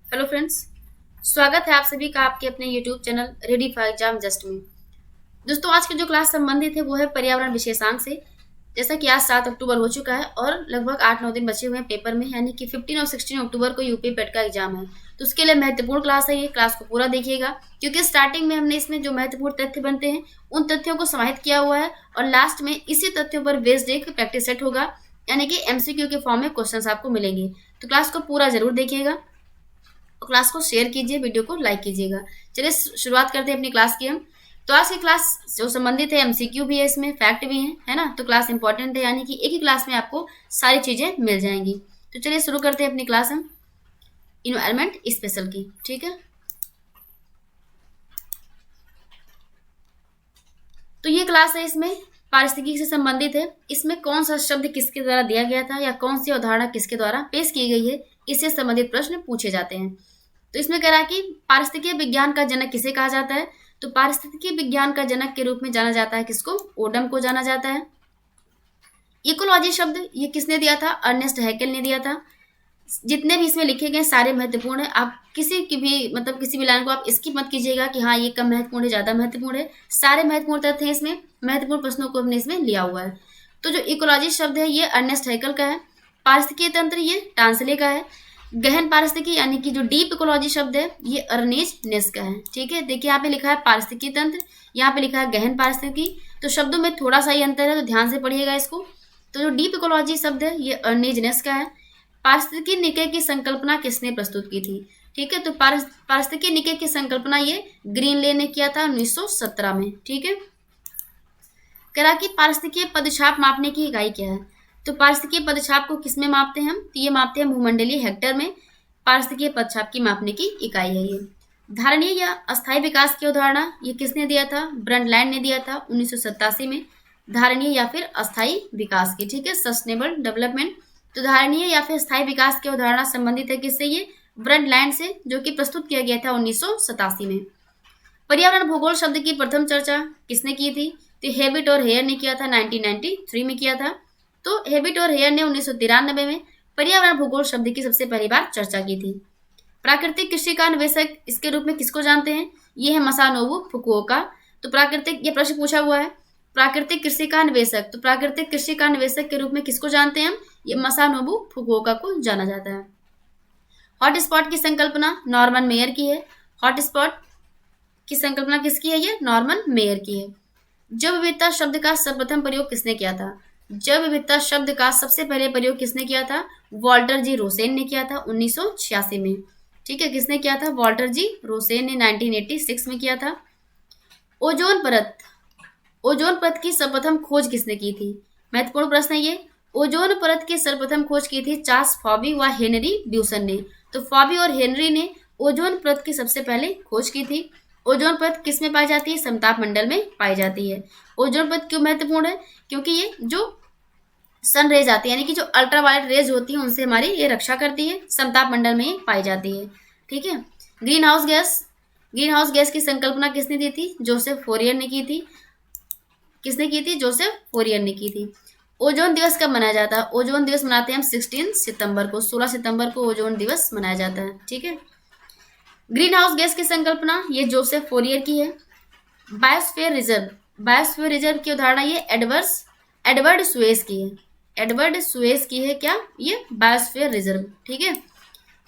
Hello friends. स्वागत है आप सभी का आपके अपने YouTube channel ready for exam just में। दोस्तों, आज की जो क्लास संबंधित है वो है पर्यावरण विशेषांक से। जैसा कि आज 7 अक्टूबर हो चुका है और लगभग 8-9 दिन बचे हुए हैं पेपर में, यानी कि 15 और 16 अक्टूबर को यूपी पेट का एग्जाम है। तो उसके लिए महत्वपूर्ण क्लास है, ये क्लास को पूरा देखिएगा, क्योंकि स्टार्टिंग में हमने इसमें जो महत्वपूर्ण तथ्य बनते हैं उन तथ्यों को समाहित किया हुआ है और लास्ट में इसी तथ्यों पर बेस्ड एक प्रैक्टिस सेट होगा, यानी कि एमसीक्यू के फॉर्म में क्वेश्चन आपको मिलेंगे। तो क्लास को पूरा जरूर देखिएगा, क्लास को शेयर कीजिए, वीडियो को लाइक कीजिएगा। चलिए शुरुआत करते हैं अपनी क्लास की हम। तो आज की क्लास जो संबंधित है एमसीक्यू भी है, इसमें फैक्ट भी है ना। तो क्लास इंपॉर्टेंट है, यानी कि एक ही क्लास में आपको सारी चीजें मिल जाएंगी। तो चलिए शुरू करते हैं अपनी क्लास हम इन्वायरमेंट स्पेशल की। ठीक है, तो ये क्लास है, इसमें पारिस्थितिकी से संबंधित है। इसमें कौन सा शब्द किसके द्वारा दिया गया था या कौन सी अवधारणा किसके द्वारा पेश की गई है, इससे संबंधित प्रश्न पूछे जाते हैं। तो इसमें कह रहा है कि पारिस्थितिकीय विज्ञान का जनक किसे कहा जाता है। तो पारिस्थितिकीय विज्ञान का जनक के रूप में जाना जाता है किसको, ओडम को जाना जाता है। इकोलॉजी शब्द ये किसने दिया था, अर्नेस्ट हैकेल ने दिया था। जितने भी इसमें लिखे गए सारे महत्वपूर्ण है। आप किसी की भी मतलब किसी भी लाइन को आप स्किप मत कीजिएगा कि हाँ ये कम महत्वपूर्ण है, ज्यादा महत्वपूर्ण है। सारे महत्वपूर्ण तथ्य हैं इसमें, महत्वपूर्ण प्रश्नों को हमने इसमें लिया हुआ है। तो जो इकोलॉजी शब्द है ये अर्नेस्ट हैकेल का है। पारिस्थितिकीय तंत्र ये टांसले का है। गहन पारिस्थितिकी यानी कि जो डीप इकोलॉजी शब्द है ये अर्नेज नेस का है। ठीक है, देखिए यहाँ पे लिखा है पारिस्थितिकीय तंत्र, यहाँ पे लिखा है गहन पारिस्थितिकी। तो शब्दों में थोड़ा सा ही अंतर है, तो ध्यान से पढ़िएगा इसको। तो जो डीप इकोलॉजी शब्द है ये अर्नेज नेस का है। पारिस्थितिकी निकाय की संकल्पना किसने प्रस्तुत की थी। ठीक है, तो पारिस्थितिकी निकाय की संकल्पना ये ग्रीनले ने किया था 1917 में। ठीक है, कह रहा कि पारिस्थितिकीय पदछाप मापने की इकाई क्या है। तो पारिस्थितिकीय पदछाप को किसमें मापते हैं हम, तो ये मापते हैं भूमंडलीय हेक्टर में। पारिस्थितिकीय पदछाप की मापने की इकाई है ये। धारणीय या अस्थायी विकास की अवधारणा ये किसने दिया था, ब्रंडलैंड ने दिया था 1987 में। धारणीय या फिर अस्थायी विकास की, ठीक है, सस्टेनेबल डेवलपमेंट। तो धारणीय या फिर स्थायी विकास की अवधारणा संबंधित है किससे, ये ब्रंडलैंड से, जो कि प्रस्तुत किया गया था 1987 में। पर्यावरण भूगोल शब्द की प्रथम चर्चा किसने की थी, तो हेबिट और हेयर ने किया था 1993 में किया था। तो हेबिट और हेयर ने 1993 में पर्यावरण भूगोल शब्द की सबसे पहली बार चर्चा की थी। प्राकृतिक कृषि का अन्वेषक इसके रूप में किसको जानते हैं, ये है मसानोबु फुकुओका। तो प्राकृतिक, ये प्रश्न पूछा हुआ है, प्राकृतिक कृषि का अन्वेषक, तो प्राकृतिक कृषि का अन्वेषक के रूप में किसको जानते हैं हम, ये मसानोबु फुकुओका को जाना जाता है। हॉटस्पॉट की संकल्पना नॉर्मन मेयर की है। हॉटस्पॉट की संकल्पना किसकी है, ये नॉर्मन मेयर की है। जैव विविधता शब्द का सर्वप्रथम प्रयोग किसने किया था। जैव विविधता शब्द का सबसे पहले प्रयोग किसने किया था, वॉल्टर जी रोसेन ने किया था 1986 में। ठीक है, किसने किया था, वॉल्टर जी रोसेन ने 1986 में किया था। ओजोन परत, ओजोन परत की सर्वप्रथम खोज किसने की थी। महत्वपूर्ण प्रश्न है ये। ओजोन परत की सर्वप्रथम खोज की थी चार्ल्स फॉबी व हेनरी ब्यूसन ने। तो फॉबी और हेनरी ने ओजोन परत की सबसे पहले खोज की थी। ओजोन परत किस में पाई जाती है, समताप मंडल में पाई जाती है। ओजोन परत क्यों महत्वपूर्ण है, क्योंकि ये जो सन रेज आती है, यानी कि जो अल्ट्रावायलेट रेज होती है उनसे हमारी ये रक्षा करती है, समताप मंडल में ये पाई जाती है। ठीक है, green house gas, green house gas की संकल्पना किसने दी थी, जोसेफ फोरियर ने की थी। किसने की थी, जोसेफ फोरियर ने की थी। ओजोन दिवस कब मनाया जाता है, ओजोन दिवस मनाते हैं हम 16 सितंबर को, 16 सितंबर को ओजोन दिवस मनाया जाता है। ठीक है, ग्रीन हाउस गैस की संकल्पना ये जोसेफ फोरियर की है। बायोस्फीयर रिजर्व, बायोस्फीयर रिजर्व की उदाहरण ये एडवर्ड सुएज की है। एडवर्ड सुएज की है क्या, ये बायोस्फीयर रिजर्व। ठीक है,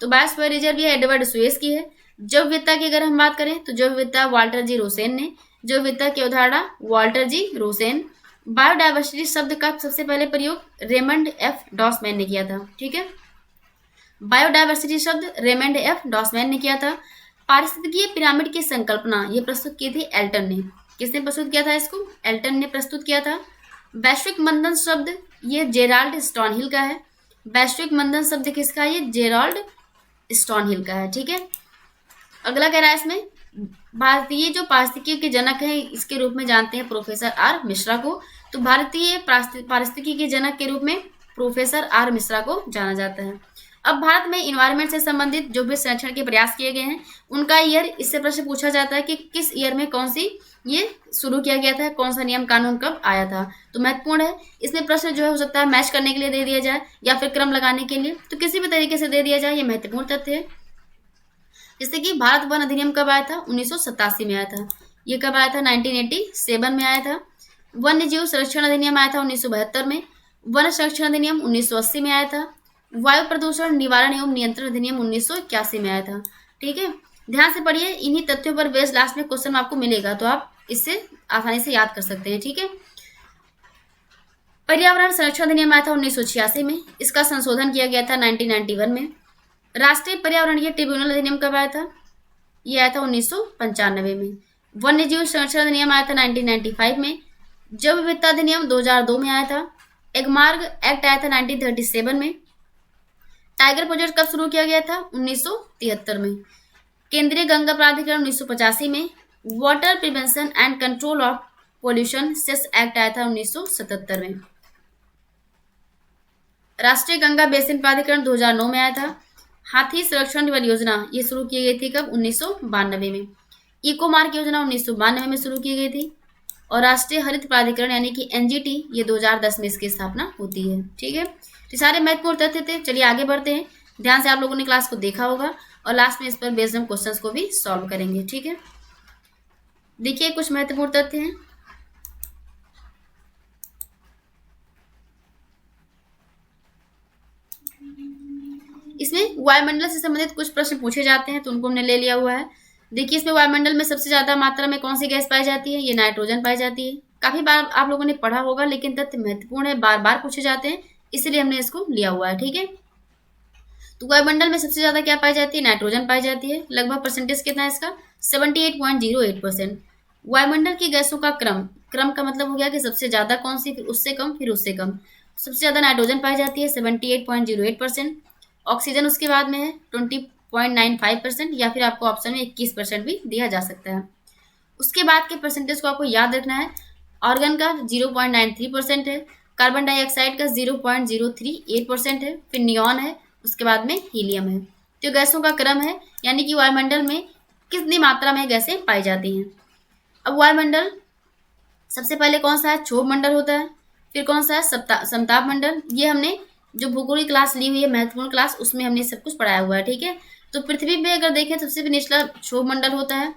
तो बायोस्फीयर रिजर्व ये एडवर्ड सुएज की है। जैव विविधता की अगर हम बात करें तो जैव विविधता वाल्टर जी रोसेन ने, जैव विविधता की अवधारणा वाल्टर जी रोसेन। बायोडायवर्सिटी शब्द का सबसे पहले प्रयोग रेमंड एफ डॉसमैन ने किया था। ठीक है, बायोडायवर्सिटी शब्द रेमंड एफ डॉसमैन ने किया था। पारिस्थितिकीय पिरामिड की संकल्पना ये प्रस्तुत की थी एल्टन ने। किसने प्रस्तुत किया था इसको, एल्टन ने प्रस्तुत किया था। वैश्विक मंदन शब्द ये जेराल्ड स्टॉनहिल का है। वैश्विक मंदन शब्द किसका है, ये जेराल्ड स्टॉनहिल का है। ठीक है, अगला कह रहा है इसमें भारतीय जो पारिस्थितिकी के जनक है इसके रूप में जानते हैं प्रोफेसर आर मिश्रा को। तो भारतीय पारिस्थितिकी के जनक के रूप में प्रोफेसर आर मिश्रा को जाना जाता है। अब भारत में इन्वायरमेंट से संबंधित जो भी संरक्षण के प्रयास किए गए हैं उनका ईयर, इससे प्रश्न पूछा जाता है कि किस ईयर में कौन सी ये शुरू किया गया था, कौन सा नियम कानून कब आया था। तो महत्वपूर्ण है, इसमें प्रश्न जो है हो सकता है मैच करने के लिए दे दिया जाए या फिर क्रम लगाने के लिए, तो किसी भी तरीके से दे दिया जाए, ये महत्वपूर्ण तथ्य है। जैसे कि भारत वन अधिनियम कब आया था? 1987 में आया था। ये कब आया था? 1987 में आया था। वन्य जीव संरक्षण अधिनियम आया था 1972 में। वन संरक्षण अधिनियम 1980 में आया था। वायु प्रदूषण निवारण एवं नियंत्रण अधिनियम 1981 में आया था। ठीक है, ध्यान से पढ़िए, इन्हीं तथ्यों पर बेस्ड लास्ट में क्वेश्चन आपको मिलेगा, तो आप इससे आसानी से याद कर सकते हैं। ठीक है, पर्यावरण संरक्षण अधिनियम आया था 1986 में, इसका संशोधन किया गया था 1991 में। राष्ट्रीय पर्यावरणीय ट्रिब्यूनल अधिनियम कब आया था? ये आया था 1995 में। वन्य जीव संरक्षण अधिनियम आया था 1995 में। जैव विविधता अधिनियम 2002 में आया था। एगमार्ग एक्ट आया था 1937 में। टाइगर प्रोजेक्ट कब शुरू किया गया था? 1973 में। केंद्रीय गंगा प्राधिकरण 1985 में। Water prevention and control of pollution cess act आया था 1977 में। राष्ट्रीय गंगा बेसिन प्राधिकरण 2009 में आया था। हाथी संरक्षण परियोजना ये शुरू की गई थी कब? 1992 में। इको मार्क योजना 1992 में शुरू की गई थी। और राष्ट्रीय हरित प्राधिकरण यानी कि एनजीटी ये 2010 में इसकी स्थापना होती है। ठीक है, तो सारे महत्वपूर्ण तथ्य थे। चलिए आगे बढ़ते हैं। ध्यान से आप लोगों ने क्लास को देखा होगा और लास्ट में इस पर बेस्ड हम क्वेश्चंस को भी सॉल्व करेंगे। ठीक है, देखिए कुछ महत्वपूर्ण तथ्य हैं। इसमें वायुमंडल से संबंधित कुछ प्रश्न पूछे जाते हैं, तो उनको हमने ले लिया हुआ है। देखिए, इसमें वायुमंडल में सबसे ज्यादा मात्रा में कौन सी गैस पाई जाती है? ये नाइट्रोजन पाई जाती है। काफी बार आप लोगों ने पढ़ा होगा, लेकिन तथ्य महत्वपूर्ण है, बार बार पूछे जाते हैं, इसलिए हमने इसको लिया हुआ है। ठीक है, तो वायुमंडल में सबसे ज्यादा क्या पाई जाती है? नाइट्रोजन पाई जाती है। लगभग परसेंटेज कितना है इसका? 78.08%। वायुमंडल की गैसों का क्रम, क्रम का मतलब हो गया कि सबसे ज्यादा कौन सी, फिर उससे कम, फिर उससे कम। सबसे ज्यादा नाइट्रोजन पाई जाती है 78.08%। ऑक्सीजन उसके बाद में है 20.95%, या फिर आपको ऑप्शन में 21% भी दिया जा सकता है। उसके बाद के परसेंटेज को आपको याद रखना है। ऑर्गन का 0.93% है। कार्बन डाइऑक्साइड का 0.038% है। फिर नियॉन है, उसके बाद में हीलियम है। तो गैसों का क्रम है, यानी कि वायुमंडल में कितनी मात्रा में गैसें पाई जाती हैं। अब वायुमंडल सबसे पहले कौन सा है? क्षोभ मंडल होता है। फिर कौन सा है? समताप मंडल। ये हमने जो भूगोल की क्लास ली हुई है, महत्वपूर्ण क्लास, उसमें हमने सब कुछ पढ़ाया हुआ है। ठीक है, तो पृथ्वी पे अगर देखें तो सबसे निचला क्षोभ मंडल होता है।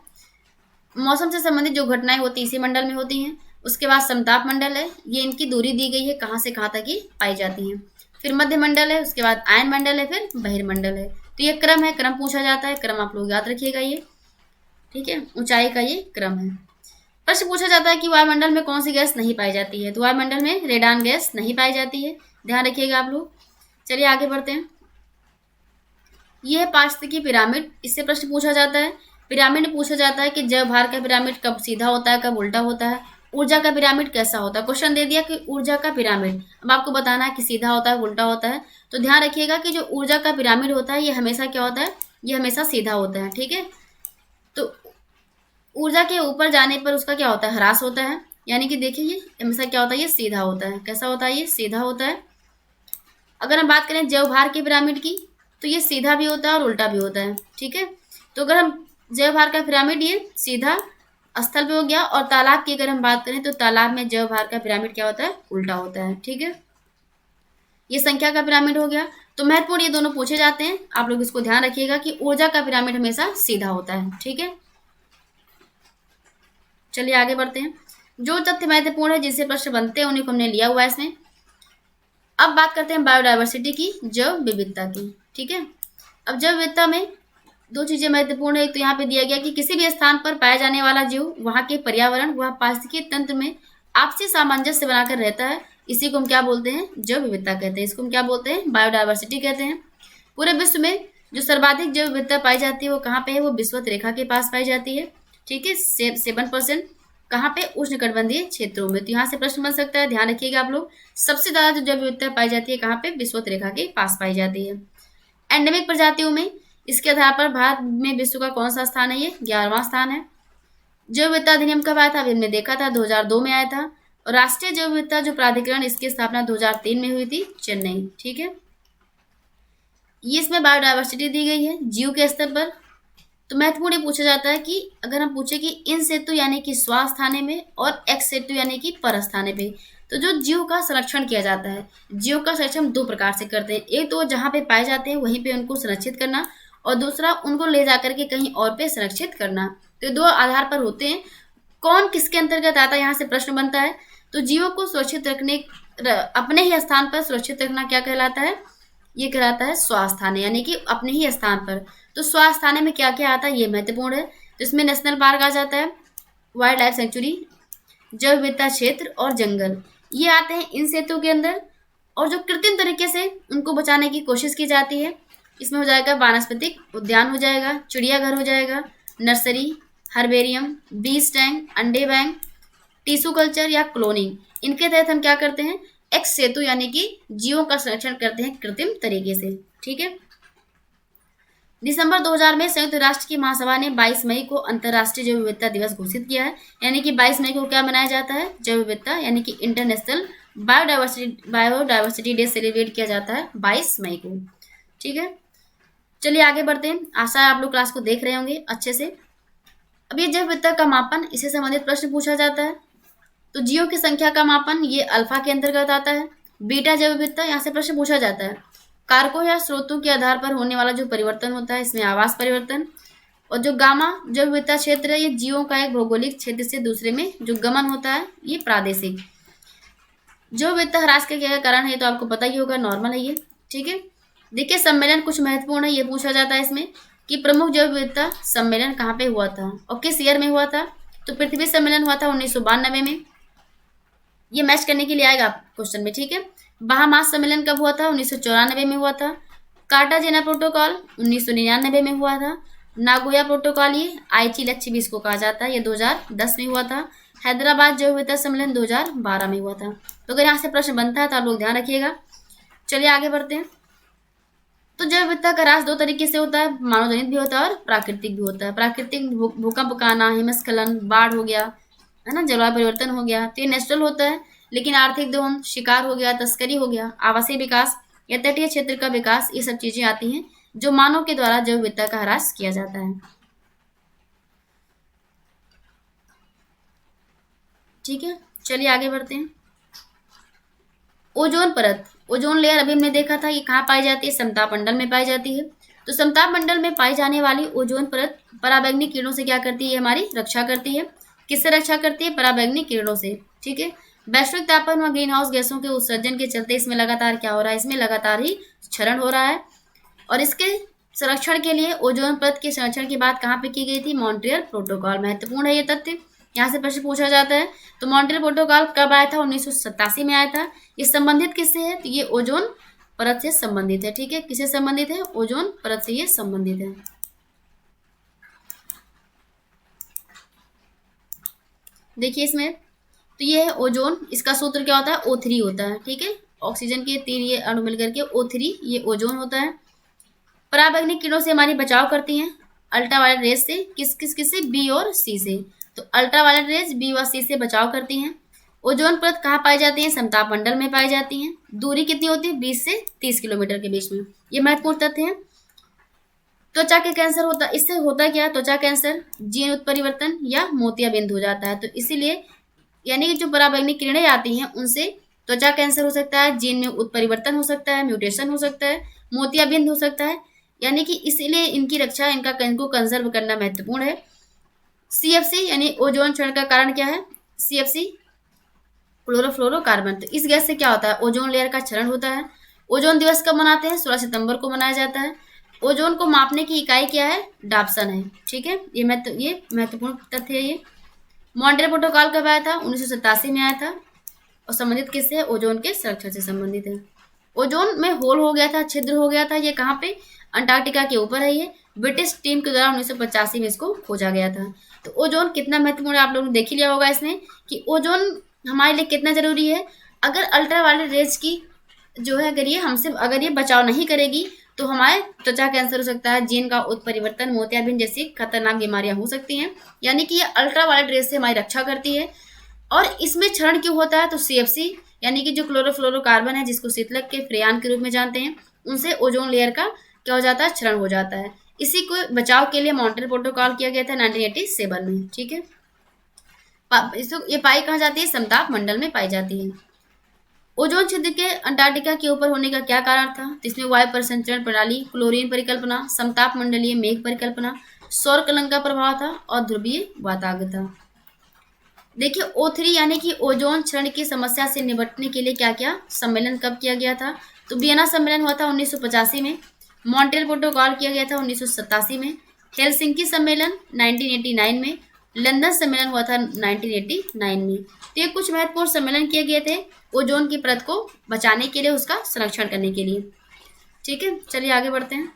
मौसम से संबंधित जो घटनाएं होती हैं इसी मंडल में होती हैं। उसके बाद समताप मंडल है, ये इनकी दूरी दी गई है कहाँ से कहाँ तक ये पाई जाती हैं। फिर मध्य मंडल है, उसके बाद आयन मंडल है, फिर बहिर्मंडल है। तो ये क्रम है, क्रम पूछा जाता है, क्रम आप लोग याद रखिएगा ये। ठीक है, ऊंचाई का ये क्रम है। प्रश्न पूछा जाता है कि वायुमंडल में कौन सी गैस नहीं पाई जाती है? तो वायुमंडल में रेडान गैस नहीं पाई जाती है, ध्यान रखिएगा आप लोग। चलिए आगे बढ़ते हैं। यह है पारिस्थितिकी पिरामिड, इससे प्रश्न पूछा जाता है। पिरामिड में पूछा जाता है कि जैव भार का पिरामिड कब सीधा होता है, कब उल्टा होता है। ऊर्जा का पिरामिड कैसा होता है? क्वेश्चन दे दिया कि ऊर्जा का पिरामिड, अब आपको बताना है कि सीधा होता है, उल्टा होता है। तो ध्यान रखिएगा कि जो ऊर्जा का पिरामिड होता है ये हमेशा क्या होता है? ये हमेशा सीधा होता है। ठीक है, तो ऊर्जा के ऊपर जाने पर उसका क्या होता है? ह्रास होता है। यानी कि देखिए ये हमेशा क्या होता है? ये सीधा होता है। कैसा होता है? ये सीधा होता है। अगर हम बात करें जैव भार के पिरामिड की, तो ये सीधा भी होता है और उल्टा भी होता है। ठीक है, तो अगर हम जैव भार का पिरामिड ये सीधा स्थल पे हो गया, और तालाब की अगर हम बात करें तो तालाब में जैव भार का पिरामिड क्या होता है? उल्टा होता है। ठीक है, ये संख्या का पिरामिड हो गया। तो महत्वपूर्ण ये दोनों पूछे जाते हैं, आप लोग इसको ध्यान रखिएगा कि ऊर्जा का पिरामिड हमेशा सीधा होता है। ठीक है, चलिए आगे बढ़ते हैं। जो तथ्य महत्वपूर्ण है जिससे प्रश्न बनते हैं उन्हीं को हमने लिया हुआ है इसमें। अब बात करते हैं बायोडायवर्सिटी की, जैव विविधता की। ठीक है, अब जैव विविधता में दो चीजें महत्वपूर्ण है। एक तो यहाँ पे दिया गया कि किसी भी स्थान पर पाया जाने वाला जीव वहाँ के पर्यावरण वह पारिस्थितिकी तंत्र में आपसी सामंजस्य बनाकर रहता है, इसी को हम क्या बोलते हैं? जैव विविधता कहते हैं। इसको हम क्या बोलते हैं? बायोडायवर्सिटी कहते हैं। पूरे विश्व में जो सर्वाधिक जैव विविधता पाई जाती है वो कहाँ पे है? वो विषुवत रेखा के पास पाई जाती है। ठीक है, 7%। कहाँ पे? उष्णकटिबंधीय क्षेत्रों में। तो यहाँ से प्रश्न बन सकता है, ध्यान रखिएगा आप लोग। सबसे ज्यादा जो जैव विविधता पाई जाती है कहाँ पे? विषुवत रेखा के पास पाई जाती है। एंडेमिक प्रजातियों में इसके आधार पर भारत में विश्व का कौन सा स्थान है? ये 11वां स्थान है। जैव विविधता अधिनियम कब आया था? अभी हमने देखा था 2002 में आया था। और राष्ट्रीय जैव विविधता जो प्राधिकरण, इसकी स्थापना 2003 में हुई थी, चेन्नई। ठीक है, ये इसमें बायोडायवर्सिटी दी गई है जीव के स्तर पर। तो महत्वपूर्ण ये पूछा जाता है कि अगर हम पूछे कि इन सेतु यानी कि स्वास्थाने में और एक्स सेतु यानी कि परस्थाने पे, तो जो जीव का संरक्षण किया जाता है, जीव का संरक्षण दो प्रकार से करते हैं। एक तो जहाँ पे पाए जाते हैं वहीं पे उनको संरक्षित करना, और दूसरा उनको ले जाकर के कहीं और पे संरक्षित करना। तो दो आधार पर होते हैं। कौन किसके अंतर्गत आता है, यहाँ से प्रश्न बनता है। तो जीवों को सुरक्षित रखने, अपने ही स्थान पर सुरक्षित रखना क्या कहलाता है, ये कहलाता है स्वास्थान, यानी कि अपने ही स्थान पर। तो स्वास्थान में क्या क्या आता है ये महत्वपूर्ण है। तो इसमें नेशनल पार्क आ जाता है, वाइल्ड लाइफ सेंचुरी, जैव विविधता क्षेत्र और जंगल, ये आते हैं इन सेतु के अंदर। और जो कृत्रिम तरीके से उनको बचाने की कोशिश की जाती है, इसमें हो जाएगा वानस्पतिक उद्यान हो जाएगा, चिड़ियाघर हो जाएगा, नर्सरी, हर्बेरियम, बीज टैंक, अंडे बैंक, टिश्यू कल्चर या क्लोनिंग। इनके तहत हम क्या करते हैं, एक्स सेतु यानी कि जीवों का संरक्षण करते हैं कृत्रिम तरीके से। ठीक है। दिसंबर 2000 में संयुक्त राष्ट्र की महासभा ने 22 मई को अंतर्राष्ट्रीय जैव विविधता दिवस घोषित किया है। यानी कि 22 मई को क्या मनाया जाता है, जैव विविधता यानी कि इंटरनेशनल बायोडाइवर्सिटी डे सेलिब्रेट किया जाता है 22 मई को। ठीक है, चलिए आगे बढ़ते हैं। आशा है आप लोग क्लास को देख रहे होंगे अच्छे से। अब ये जैव विविधता का मापन, इससे संबंधित प्रश्न पूछा जाता है। तो जीवों की संख्या का मापन ये अल्फा के अंतर्गत आता है। बीटा जैव विविधता, यहाँ से प्रश्न पूछा जाता है। कारकों या स्रोतों के आधार पर होने वाला जो परिवर्तन होता है, इसमें आवास परिवर्तन। और जो गामा जैव विविधता क्षेत्र है, ये जीवों का एक भौगोलिक क्षेत्र से दूसरे में जो गमन होता है, ये प्रादेशिक। जैव विविधता ह्रास के क्या कारण है, तो आपको पता ही होगा, नॉर्मल है ये। ठीक है, देखिए सम्मेलन कुछ महत्वपूर्ण है, ये पूछा जाता है इसमें कि प्रमुख जैव विविधता सम्मेलन कहाँ पे हुआ था और किस ईयर में हुआ था। तो पृथ्वी सम्मेलन हुआ था 1992 में, ये मैच करने के लिए आएगा क्वेश्चन में। ठीक है, बहामास सम्मेलन कब हुआ था, 1994 में हुआ था। कार्टाजेना प्रोटोकॉल 1999 में हुआ था। नागोया प्रोटोकॉल, ये आईची लक्ष्य भी इसको कहा जाता है, ये 2010 में हुआ था। हैदराबाद जैव विविधता सम्मेलन 2012 में हुआ था। तो अगर यहाँ से प्रश्न बनता है तो आप लोग ध्यान रखिएगा। चलिए आगे बढ़ते हैं। तो जैव विविधता का ह्रास दो तरीके से होता है, मानवजनित भी होता है और प्राकृतिक भी होता है। प्राकृतिक भूकंप का आना, हिमस्खलन, बाढ़ हो गया है ना, जलवायु परिवर्तन हो गया, तो ये नेचुरल होता है। लेकिन आर्थिक दोहन, शिकार हो गया, तस्करी हो गया, आवासीय विकास या तटीय क्षेत्र का विकास, ये सब चीजें आती हैं जो मानव के द्वारा जैव विविधता का ह्रास किया जाता है। ठीक है, चलिए आगे बढ़ते हैं। ओजोन परत, ओजोन लेयर अभी हमने देखा था, ये कहाँ पाई जाती है, समताप मंडल में पाई जाती है। तो समताप मंडल में पाई जाने वाली ओजोन परत पराबैंगनी किरणों से क्या करती है, हमारी रक्षा करती है। किससे रक्षा करती है, पराबैंगनी किरणों से। ठीक है, वैश्विक तापमान व ग्रीन हाउस गैसों के उत्सर्जन के चलते इसमें लगातार क्या हो रहा है, इसमें लगातार ही क्षरण हो रहा है। और इसके संरक्षण के लिए ओजोन परत के संरक्षण की बात कहाँ पे की गई थी, मॉन्ट्रियल प्रोटोकॉल। महत्वपूर्ण है ये तथ्य, यहाँ से प्रश्न पूछा जाता है। तो मॉन्ट्रियल प्रोटोकॉल कब आया था, 1987 में आया था। ये संबंधित किससे है, तो ये ओजोन परत से संबंधित है। ठीक है, किससे संबंधित है, ओजोन परत से ये संबंधित है। देखिए इसमें, तो ये है ओजोन, इसका सूत्र क्या होता है, O3 होता है। ठीक है, ऑक्सीजन के 3 ये अणु मिलकर के O3, ये ओजोन होता है। पराबैंगनी किरणों से हमारी बचाव करती हैं, अल्ट्रावायलेट रेज से। किस से, बी और सी से। तो अल्ट्रावायलेट रेज बी और सी से बचाव करती हैं। ओजोन परत कहाँ पाई जाती है, समताप मंडल में पाई जाती हैं। दूरी कितनी होती है, 20 से 30 किलोमीटर के बीच में। ये महत्वपूर्ण तथ्य है। त्वचा के कैंसर होता, इससे होता क्या है, त्वचा कैंसर, जीन उत्परिवर्तन या मोतियाबिंद हो जाता है। तो इसीलिए यानी कि जो पराबैंगनी किरणें आती हैं उनसे त्वचा कैंसर हो सकता है, जीन में उत्परिवर्तन हो सकता है, म्यूटेशन हो सकता है, मोतियाबिंद हो सकता है। यानी कि इसीलिए इनकी रक्षा, इनको कंजर्व करना महत्वपूर्ण है। CFC यानी ओजोन क्षरण का कारण क्या है, CFC क्लोरोफ्लोरोकार्बन। तो इस गैस से क्या होता है, ओजोन लेयर का क्षरण होता है। ओजोन दिवस कब मनाते हैं, 16 सितंबर को मनाया जाता है। ओजोन को मापने की इकाई क्या है, डाप्सन है। ठीक है, ये महत्वपूर्ण तथ्य है। ये मॉन्ट्रियल प्रोटोकॉल कब आया था, 1987 में आया था। और संबंधित किससे है, ओजोन के संरक्षण से संबंधित है। ओजोन में होल हो गया था, छिद्र हो गया था, ये कहाँ पे, अंटार्कटिका के ऊपर है। ये ब्रिटिश टीम के द्वारा 1985 में इसको खोजा गया था। तो ओजोन कितना महत्वपूर्ण है, आप लोगों ने देख ही लिया होगा इसमें कि ओजोन हमारे लिए कितना जरूरी है। अगर अल्ट्रावायलेट रेज की जो है, अगर ये बचाव नहीं करेगी तो हमारे त्वचा कैंसर हो सकता है, जीन का उत्परिवर्तन, मोतियाबिंद जैसी खतरनाक बीमारियां हो सकती हैं। यानी कि ये अल्ट्रावायलेट रेज से हमारी रक्षा करती है। और इसमें क्षरण क्यों होता है, तो CFC यानी कि जो क्लोरोफ्लोरोकार्बन है, जिसको शीतलक के फ्रेयान के रूप में जानते हैं, उनसे ओजोन लेयर का क्या हो जाता है, क्षरण हो जाता है। इसी को बचाव के लिए मॉन्ट्रियल प्रोटोकॉल किया गया था 1987 में। ठीक है, ये पाई कहाँ जाती है, समताप मंडल में पाई जाती है। ओजोन छिद्र के अंटार्कटिका के ऊपर होने का क्या कारण था? तो इसमें वायु परिसंचरण प्रणाली, क्लोरीन परिकल्पना, समताप मंडलीय मेघ परिकल्पना, सौर कलंक का प्रभाव था और ध्रुवीय वाताग्र था। देखिए O3 यानी कि ओजोन क्षरण की समस्या से निपटने के लिए क्या क्या सम्मेलन कब किया गया था? तो वियना सम्मेलन हुआ था 1985 में, मॉन्ट्रियल प्रोटोकॉल किया गया था 1987 में, हेलसिंकी सम्मेलन 1989 में, लंदन सम्मेलन हुआ था 1989 में। तो ये कुछ महत्वपूर्ण सम्मेलन किए गए थे ओजोन की परत को बचाने के लिए, उसका संरक्षण करने के लिए। ठीक है, चलिए आगे बढ़ते हैं।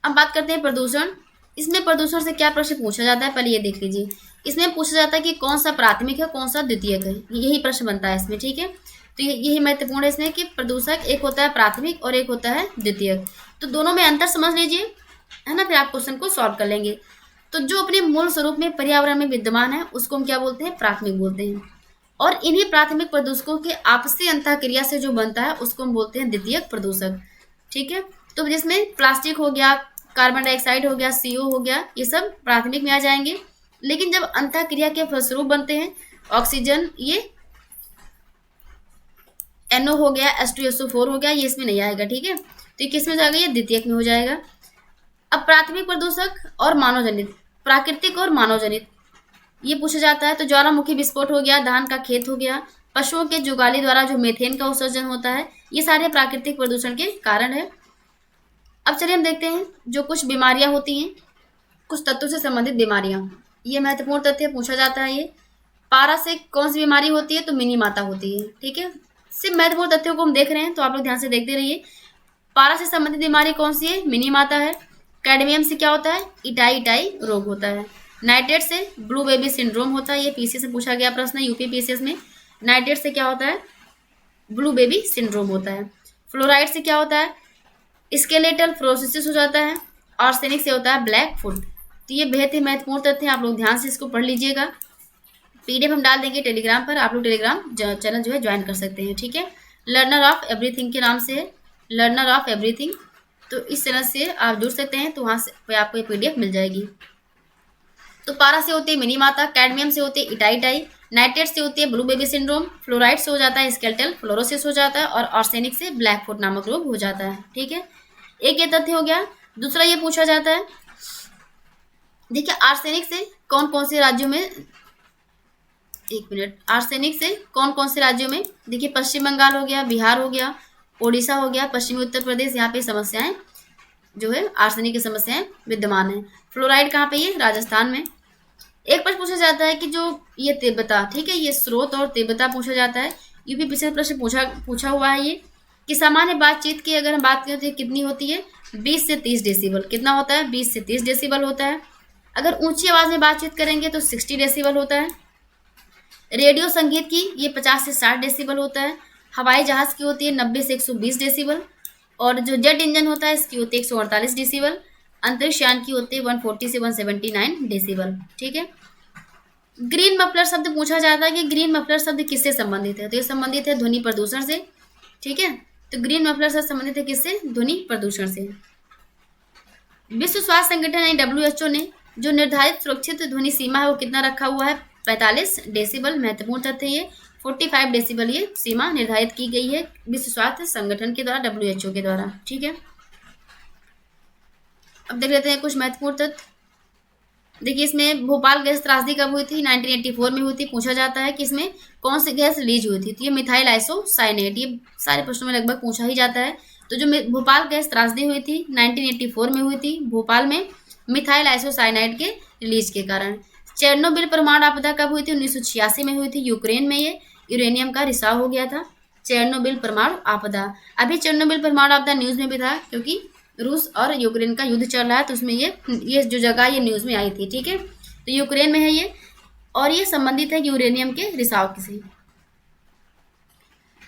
अब बात करते हैं प्रदूषण। इसमें प्रदूषण से क्या प्रश्न पूछा जाता है, पहले ये देख लीजिए। इसमें पूछा जाता है कि कौन सा प्राथमिक है, कौन सा द्वितीयक है, यही प्रश्न बनता है इसमें। ठीक है, तो यही महत्वपूर्ण है इसमें कि प्रदूषक एक होता है प्राथमिक और एक होता है द्वितीयक। तो दोनों में अंतर समझ लीजिए, है ना, फिर आप क्वेश्चन को सॉल्व कर लेंगे। तो जो अपने मूल स्वरूप में पर्यावरण में विद्यमान है उसको हम क्या बोलते हैं, प्राथमिक बोलते हैं। और इन्हीं प्राथमिक प्रदूषकों के आपसी अंतःक्रिया से जो बनता है उसको हम बोलते हैं द्वितीयक प्रदूषक। ठीक है, तो जिसमें प्लास्टिक हो गया, कार्बन डाइऑक्साइड हो गया, CO हो गया, ये सब प्राथमिक में आ जाएंगे। लेकिन जब अंतःक्रिया के फलस्वरूप बनते हैं, ऑक्सीजन, ये NO हो गया, H2SO4 हो गया, ये इसमें नहीं आएगा। ठीक है, तो ये किस में जाएगा, ये द्वितीयक में हो जाएगा। अब प्राथमिक प्रदूषक और मानव जनित, प्राकृतिक और मानव जनित, ये पूछा जाता है। तो ज्वालामुखी विस्फोट हो गया, धान का खेत हो गया, पशुओं के जुगाली द्वारा जो मीथेन का उत्सर्जन होता है, ये सारे प्राकृतिक प्रदूषण के कारण है। अब चलिए हम देखते हैं जो कुछ बीमारियां होती हैं, कुछ तत्वों से संबंधित बीमारियां, ये महत्वपूर्ण तथ्य पूछा जाता है। ये पारा से कौन सी बीमारी होती है, तो मिनी माता होती है। ठीक है, सिर्फ महत्वपूर्ण तथ्यों को हम देख रहे हैं, तो आप लोग ध्यान से देखते रहिए। पारा से संबंधित बीमारी कौन सी है, मिनी माता है। कैडमियम से क्या होता है, इटाई इटाई रोग होता है। नाइट्रेट से ब्लू बेबी सिंड्रोम होता है, ये पीसीएस से पूछा गया प्रश्न, यूपी पीसीएस में। नाइट्रेट से क्या होता है, ब्लू बेबी सिंड्रोम होता है। फ्लोराइड से क्या होता है, स्केलेटल फ्लोरोसिस हो जाता है। आर्सेनिक से होता है ब्लैक फुट। तो ये बेहद ही महत्वपूर्ण तथ्य हैं, आप लोग ध्यान से इसको पढ़ लीजिएगा। PDF हम डाल देंगे टेलीग्राम पर, आप लोग टेलीग्राम चैनल जो है ज्वाइन कर सकते हैं। ठीक है, लर्नर ऑफ एवरीथिंग के नाम से है, लर्नर ऑफ एवरीथिंग। तो इस चैनल से आप जुड़ सकते हैं, तो वहाँ से आपको ये PDF मिल जाएगी। तो पारा से होती है मिनी माता, कैडमियम से होती है इटाई इटाई, नाइट्रेट से होती है ब्लू बेबी सिंड्रोम, फ्लोराइड से हो जाता है स्केलेटल फ्लोरोसिस हो जाता है, और आर्सेनिक से ब्लैक फुट नामक रोग हो जाता है। ठीक है, एक ये तथ्य हो गया। दूसरा ये पूछा जाता है, देखिए आर्सेनिक से कौन कौन से राज्यों में, एक मिनट, आर्सेनिक से कौन कौन से राज्यों में, देखिए पश्चिम बंगाल हो गया, बिहार हो गया, ओडिशा हो गया, पश्चिमी उत्तर प्रदेश, यहाँ पे समस्याएं जो है आर्सेनिक की समस्याएं विद्यमान है। फ्लोराइड कहाँ पे, ये राजस्थान में। एक प्रश्न पूछा जाता है कि जो ये तीव्रता, ठीक है, ये स्रोत और तीव्रता पूछा जाता है। यूपी पिछले प्रश्न पूछा हुआ है ये, कि सामान्य बातचीत की अगर हम बात करें तो कितनी होती है, 20 से 30 डेसिबल। कितना होता है, 20 से 30 डेसिबल होता है। अगर ऊंची आवाज में बातचीत करेंगे तो 60 डेसिबल होता है। रेडियो संगीत की ये 50 से 60 डेसिबल होता है। हवाई जहाज की होती है 90 से 120 डेसिबल। और जो जेट इंजन होता है इसकी होती है 148 डेसिबल। अंतरिक्ष यान की होती है 140 से 179 डेसिबल। ठीक है, ग्रीन मफलर शब्द पूछा जाता है कि ग्रीन मफलर शब्द किससे संबंधित है, तो ये संबंधित है ध्वनि प्रदूषण से। ठीक है, तो ग्रीन मफलर शब्द संबंधित है किससे, ध्वनि प्रदूषण से। विश्व स्वास्थ्य संगठन यानी WHO ने जो निर्धारित सुरक्षित ध्वनि सीमा है वो कितना रखा हुआ है, 45 डेसिबल। महत्वपूर्ण तथ्य ये 45 डेसिबल ये सीमा निर्धारित की गई है विश्व स्वास्थ्य संगठन के द्वारा, WHO के द्वारा। ठीक है, अब देख लेते हैं कुछ महत्वपूर्ण तथ्य। देखिए इसमें भोपाल गैस त्रासदी कब हुई थी, 1984 में हुई थी। पूछा जाता है कि इसमें कौन सी गैस रिलीज हुई थी, तो ये मिथाइल आइसोसाइनेट। ये सारे प्रश्नों में लगभग पूछा ही जाता है। तो जो भोपाल गैस त्रासदी हुई थी 1984 में हुई थी भोपाल में, मिथाइल आइसोसाइनाइड के रिलीज के कारण। चेरनोबिल परमाणु आपदा कब हुई थी, 1986 में हुई थी। यूक्रेन में ये यूरेनियम का रिसाव हो गया था। चेरनोबिल परमाणु आपदा, अभी चेरनोबिल परमाणु आपदा न्यूज़ में भी था क्योंकि रूस और यूक्रेन का युद्ध चल रहा है, तो उसमें ये जो जगह ये न्यूज़ में आई थी। ठीक है, तो यूक्रेन में है ये, और ये संबंधित है यूरेनियम के रिसाव से।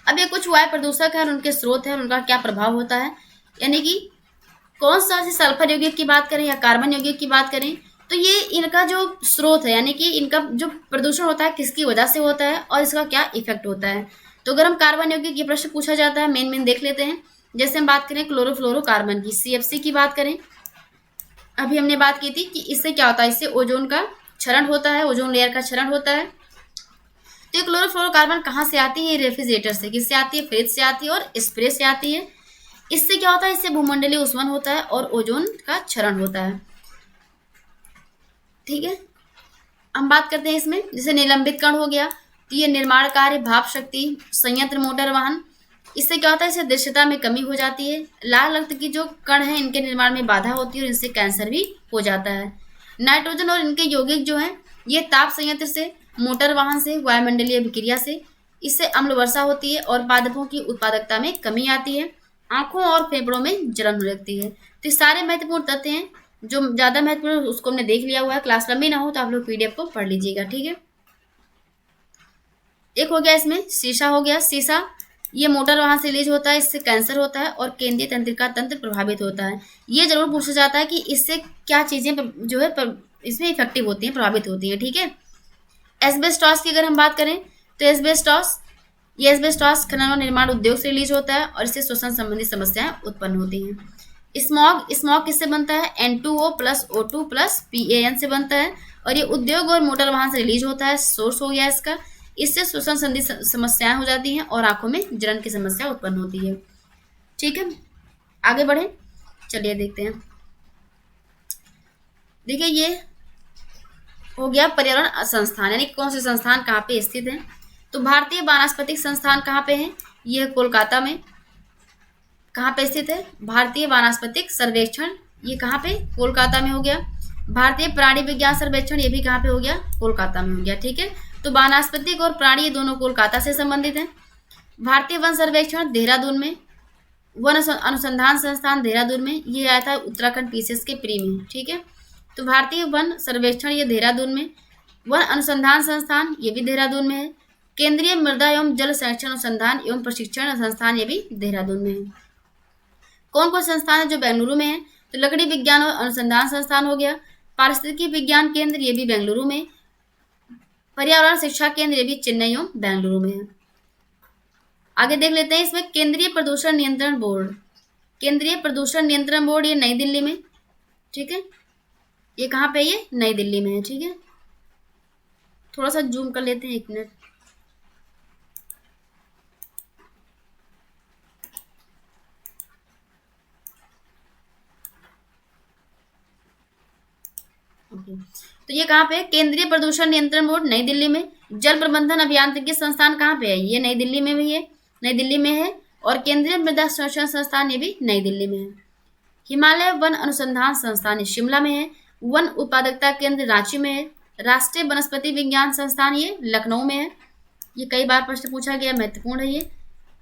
अब ये कुछ वायु प्रदूषक है और उनके स्रोत है और उनका क्या प्रभाव होता है, यानी कि कौन सा, सल्फर यौगिक की बात करें या कार्बन यौगिक की बात करें, तो ये इनका जो स्रोत है, यानी कि इनका जो प्रदूषण होता है किसकी वजह से होता है और इसका क्या इफेक्ट होता है। तो अगर हम कार्बन यौगिक, ये प्रश्न पूछा जाता है, मेन देख लेते हैं। जैसे हम बात करें क्लोरोफ्लोरोकार्बन की, CFC की बात करें, अभी हमने बात की थी कि इससे क्या होता है, इससे ओजोन का क्षरण होता है, ओजोन लेयर का क्षरण होता है। तो ये क्लोरोफ्लोरोकार्बन कहाँ से आती है? रेफ्रिजरेटर से। किससे आती है? फ्रिज से आती है और स्प्रे से आती है। इससे क्या होता है? इससे भूमंडलीय ऊष्मन होता है और ओजोन का क्षरण होता है। ठीक है, हम बात करते हैं इसमें, जैसे निलंबित कण हो गया, तो ये निर्माण कार्य, भाप शक्ति संयंत्र, मोटर वाहन। इससे क्या होता है? इससे दृश्यता में कमी हो जाती है। लाल रक्त की जो कण है इनके निर्माण में बाधा होती है और इनसे कैंसर भी हो जाता है। नाइट्रोजन और इनके यौगिक जो हैं ये ताप संयंत्र से, मोटर वाहन से, वायुमंडलीय अभिक्रिया से, इससे अम्ल वर्षा होती है और पादपों की उत्पादकता में कमी आती है। आंखों और फेफड़ों में जलन होने लगती है। तो ये सारे महत्वपूर्ण तथ्य हैं। जो ज़्यादा महत्वपूर्ण उसको हमने देख लिया हुआ है, क्लास लंबी ना हो तो आप लोग पीडीएफ को पढ़ लीजिएगा। ठीक है, एक हो गया इसमें शीशा हो गया। शीशा ये मोटर वाहन से रिलीज होता है, इससे कैंसर होता है और केंद्रीय तंत्रिका तंत्र प्रभावित होता है। ये जरूर पूछा जाता है कि इससे क्या चीज़ें जो है इसमें इफेक्टिव होती हैं, प्रभावित होती हैं। ठीक है, एस्बेस्टॉस की अगर हम बात करें तो ये एस्बेस्टॉस खनन और निर्माण उद्योग से रिलीज होता है और इससे श्वसन संबंधी समस्याएं उत्पन्न होती हैं। स्मॉग किससे बनता है? N2O plus O2 plus PAN से बनता है और ये उद्योग और मोटर वाहन से रिलीज होता है। सोर्स हो गया इसका। इससे श्वसन संबंधी समस्याएं हो जाती हैं और आंखों में जलन की समस्या उत्पन्न होती है। ठीक है, आगे बढ़े, चलिए देखते हैं। देखिए ये हो गया पर्यावरण संस्थान, यानी कौन से संस्थान कहाँ पे स्थित है। तो भारतीय वानस्पतिक संस्थान कहाँ पे है? ये कोलकाता में। कहाँ पे स्थित है? भारतीय वानस्पतिक सर्वेक्षण, ये कहाँ पे? कोलकाता में हो गया। भारतीय प्राणी विज्ञान सर्वेक्षण, ये भी कहाँ पे हो गया? कोलकाता में हो गया। ठीक है, तो वानस्पतिक और प्राणी ये दोनों कोलकाता से संबंधित हैं। भारतीय वन सर्वेक्षण देहरादून में। वन अनुसंधान संस्थान देहरादून में, ये आया था उत्तराखंड पीसीएस के प्री में। ठीक है, तो भारतीय वन सर्वेक्षण ये देहरादून में। वन अनुसंधान संस्थान ये भी देहरादून में है। केंद्रीय मृदा एवं जल संरक्षण अनुसंधान एवं प्रशिक्षण संस्थान ये भी देहरादून में है। कौन कौन संस्थान है जो बेंगलुरु में है? तो लकड़ी विज्ञान और अनुसंधान संस्थान हो गया। पारिस्थितिकी विज्ञान केंद्र ये भी बेंगलुरु में। पर्यावरण शिक्षा केंद्र ये भी चेन्नई एवं बेंगलुरु में है। आगे देख लेते हैं इसमें केंद्रीय प्रदूषण नियंत्रण बोर्ड। केंद्रीय प्रदूषण नियंत्रण बोर्ड ये नई दिल्ली में। ठीक है, ये कहाँ पे? ये नई दिल्ली में है। ठीक है, थोड़ा सा जूम कर लेते हैं, एक मिनट। तो ये कहाँ पे है? केंद्रीय प्रदूषण नियंत्रण बोर्ड नई दिल्ली में। जल प्रबंधन अभियांत्रिकी संस्थान कहाँ पे है? ये नई दिल्ली में भी है, नई दिल्ली में है। और केंद्रीय मृदा संरक्षण संस्थान ये भी नई दिल्ली में है। हिमालय वन अनुसंधान संस्थान ये शिमला में है। वन उत्पादकता केंद्र रांची में है। राष्ट्रीय वनस्पति विज्ञान संस्थान ये लखनऊ में है। ये कई बार प्रश्न पूछा गया, महत्वपूर्ण है ये।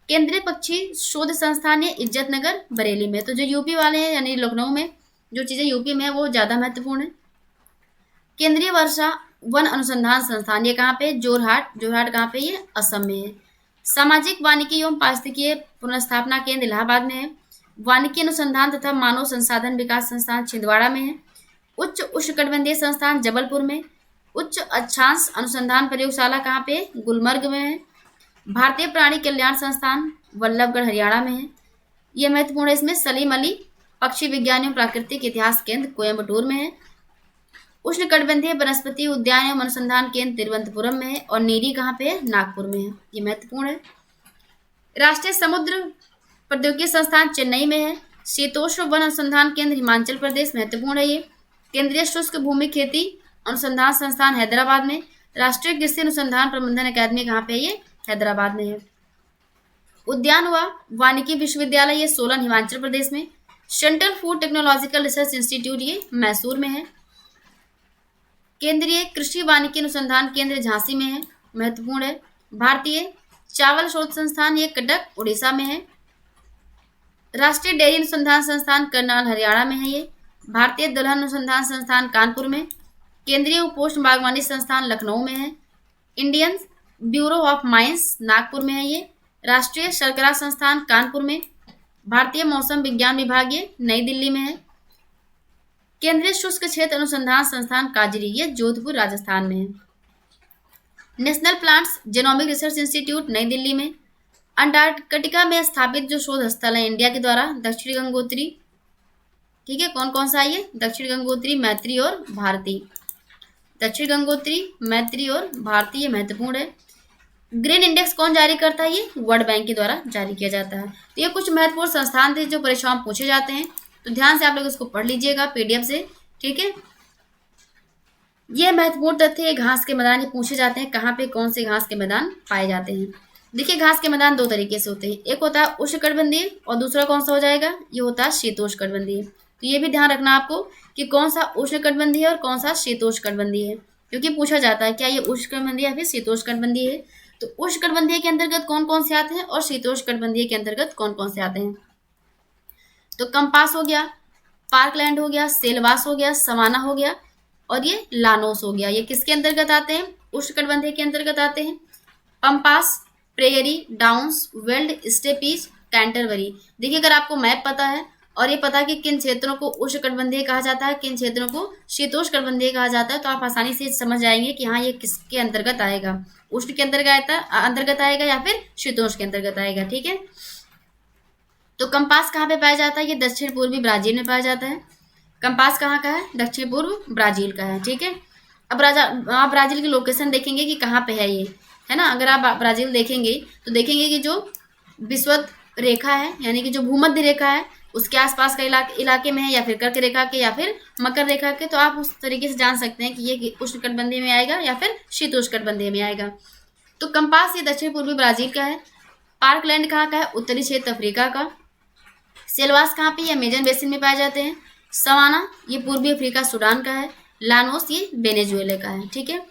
केंद्रीय पक्षी शोध संस्थान ये इज्जत नगर बरेली में। तो जो यूपी वाले हैं, यानी लखनऊ में जो चीज़ें यूपी में है वो ज़्यादा महत्वपूर्ण है। केंद्रीय वर्षा वन अनुसंधान संस्थान ये कहाँ पे? जोरहाट। जोरहाट कहाँ पे? ये असम में है। सामाजिक वानिकी एवं पारिस्थितिकीय पुनर्स्थापना केंद्र इलाहाबाद में है। वानिकी अनुसंधान तथा मानव संसाधन विकास संस्थान छिंदवाड़ा में है। उच्च उष्णकटिबंधीय संस्थान जबलपुर में। उच्च अक्षांश अनुसंधान प्रयोगशाला कहाँ पे? गुलमर्ग में है। भारतीय प्राणी कल्याण संस्थान वल्लभगढ़ हरियाणा में है। यह महत्वपूर्ण है। इसमें सलीम अली पक्षी विज्ञान एवं प्राकृतिक इतिहास केंद्र कोयम्बटूर में है। उष्णकटिबंधीय वनस्पति उद्यान एवं अनुसंधान केंद्र तिरुवनंतपुरम में है। और नीरी कहाँ पे है? नागपुर में है। ये महत्वपूर्ण है। राष्ट्रीय समुद्र प्रौद्योगिकी संस्थान चेन्नई में है। शीतोष्ण वन अनुसंधान केंद्र हिमाचल प्रदेश, महत्वपूर्ण है ये। केंद्रीय शुष्क भूमि खेती अनुसंधान संस्थान हैदराबाद में। राष्ट्रीय कृषि अनुसंधान प्रबंधन अकादमी कहाँ पे? ये हैदराबाद में है। उद्यान व वानिकी विश्वविद्यालय ये सोलन हिमाचल प्रदेश में। Central food technological research institute ये मैसूर में है। केंद्रीय कृषि वानिकी अनुसंधान केंद्र झांसी में है, महत्वपूर्ण है। भारतीय चावल शोध संस्थान ये कटक उड़ीसा में है। राष्ट्रीय डेयरी अनुसंधान संस्थान करनाल हरियाणा में है ये। भारतीय दलहन अनुसंधान संस्थान कानपुर में। केंद्रीय उपोष्ण बागवानी संस्थान लखनऊ में है। Indian bureau of mines Nagpur में है ये। राष्ट्रीय शर्करा संस्थान कानपुर में। भारतीय मौसम विज्ञान विभाग ये नई दिल्ली में है। केंद्रीय शुष्क क्षेत्र अनुसंधान संस्थान काजरी ये जोधपुर राजस्थान में है। National plants genomic research institute नई दिल्ली में। अंटार्कटिका में स्थापित जो शोध स्थल है इंडिया के द्वारा दक्षिण गंगोत्री। ठीक है, कौन कौन सा है ये? दक्षिण गंगोत्री, मैत्री और भारती। दक्षिण गंगोत्री, मैत्री और भारती, ये महत्वपूर्ण है। ग्रीन इंडेक्स कौन जारी करता है? ये वर्ल्ड बैंक के द्वारा जारी किया जाता है। तो ये कुछ महत्वपूर्ण संस्थान थे जो परीक्षाओं में पूछे जाते हैं, तो ध्यान से आप लोग इसको पढ़ लीजिएगा पीडीएफ से, ठीक है। ये महत्वपूर्ण तथ्य है, घास के मैदान ये पूछे जाते हैं कहाँ पे कौन से घास के मैदान पाए जाते हैं। देखिए घास के मैदान दो तरीके से होते हैं, एक होता है उष्णकटिबंधीय और दूसरा कौन सा हो जाएगा? ये होता है शीतोष्णकटिबंधीय। तो ये भी ध्यान रखना आपको कि कौन सा उष्णकटिबंधीय है और कौन सा शीतोष्णकटिबंधीय है, क्योंकि पूछा जाता है क्या ये उष्णकटिबंधीय या फिर शीतोष्णकटिबंधीय है। तो उष्णकटिबंधीय के अंतर्गत कौन कौन से आते हैं और शीतोष्णकटिबंधीय के अंतर्गत कौन कौन से आते हैं? तो कंपास हो गया, पार्कलैंड हो गया, सेलवास हो गया, सवाना हो गया और ये लानोस हो गया। ये किसके अंतर्गत आते हैं? उष्णकटिबंधीय के अंतर्गत आते हैं। Pampas, prairie, downs, veld, steppes, Canterbury. देखिए अगर आपको मैप पता है और ये पता है कि किन क्षेत्रों को उष्णकटिबंधीय कहा जाता है, किन क्षेत्रों को शीतोष्णकटिबंधीय कहा जाता है, तो आप आसानी से समझ जाएंगे कि हाँ ये किसके अंतर्गत आएगा, उष्ण के अंतर्गत आएगा या फिर शीतोष्ण के अंतर्गत आएगा, ठीक है। तो कंपास कहाँ पे पाया जाता है? ये दक्षिण पूर्वी ब्राजील में पाया जाता है। कंपास कहाँ का है? दक्षिण पूर्व ब्राजील का है, ठीक है। अब आप ब्राजील की लोकेशन देखेंगे कि कहाँ पे है ये, है ना। अगर आप ब्राजील देखेंगे तो देखेंगे कि जो विषुवत रेखा है यानी कि जो भूमध्य रेखा है उसके आसपास का इलाके में है, या फिर कर्क रेखा के या फिर मकर रेखा के, तो आप उस तरीके से जान सकते हैं कि ये उष्णकटिबंधीय में आएगा या फिर शीतोष्णकटिबंधीय में आएगा। तो कंपास ये दक्षिण पूर्वी ब्राजील का है। पार्कलैंड कहाँ का है? उत्तरी क्षेत्र अफ्रीका का। सेलवास कहाँ पे? ये अमेजन बेसिन में पाए जाते हैं। सवाना ये पूर्वी अफ्रीका सूडान का है। लानोस ये वेनेजुएला का है, ठीक है।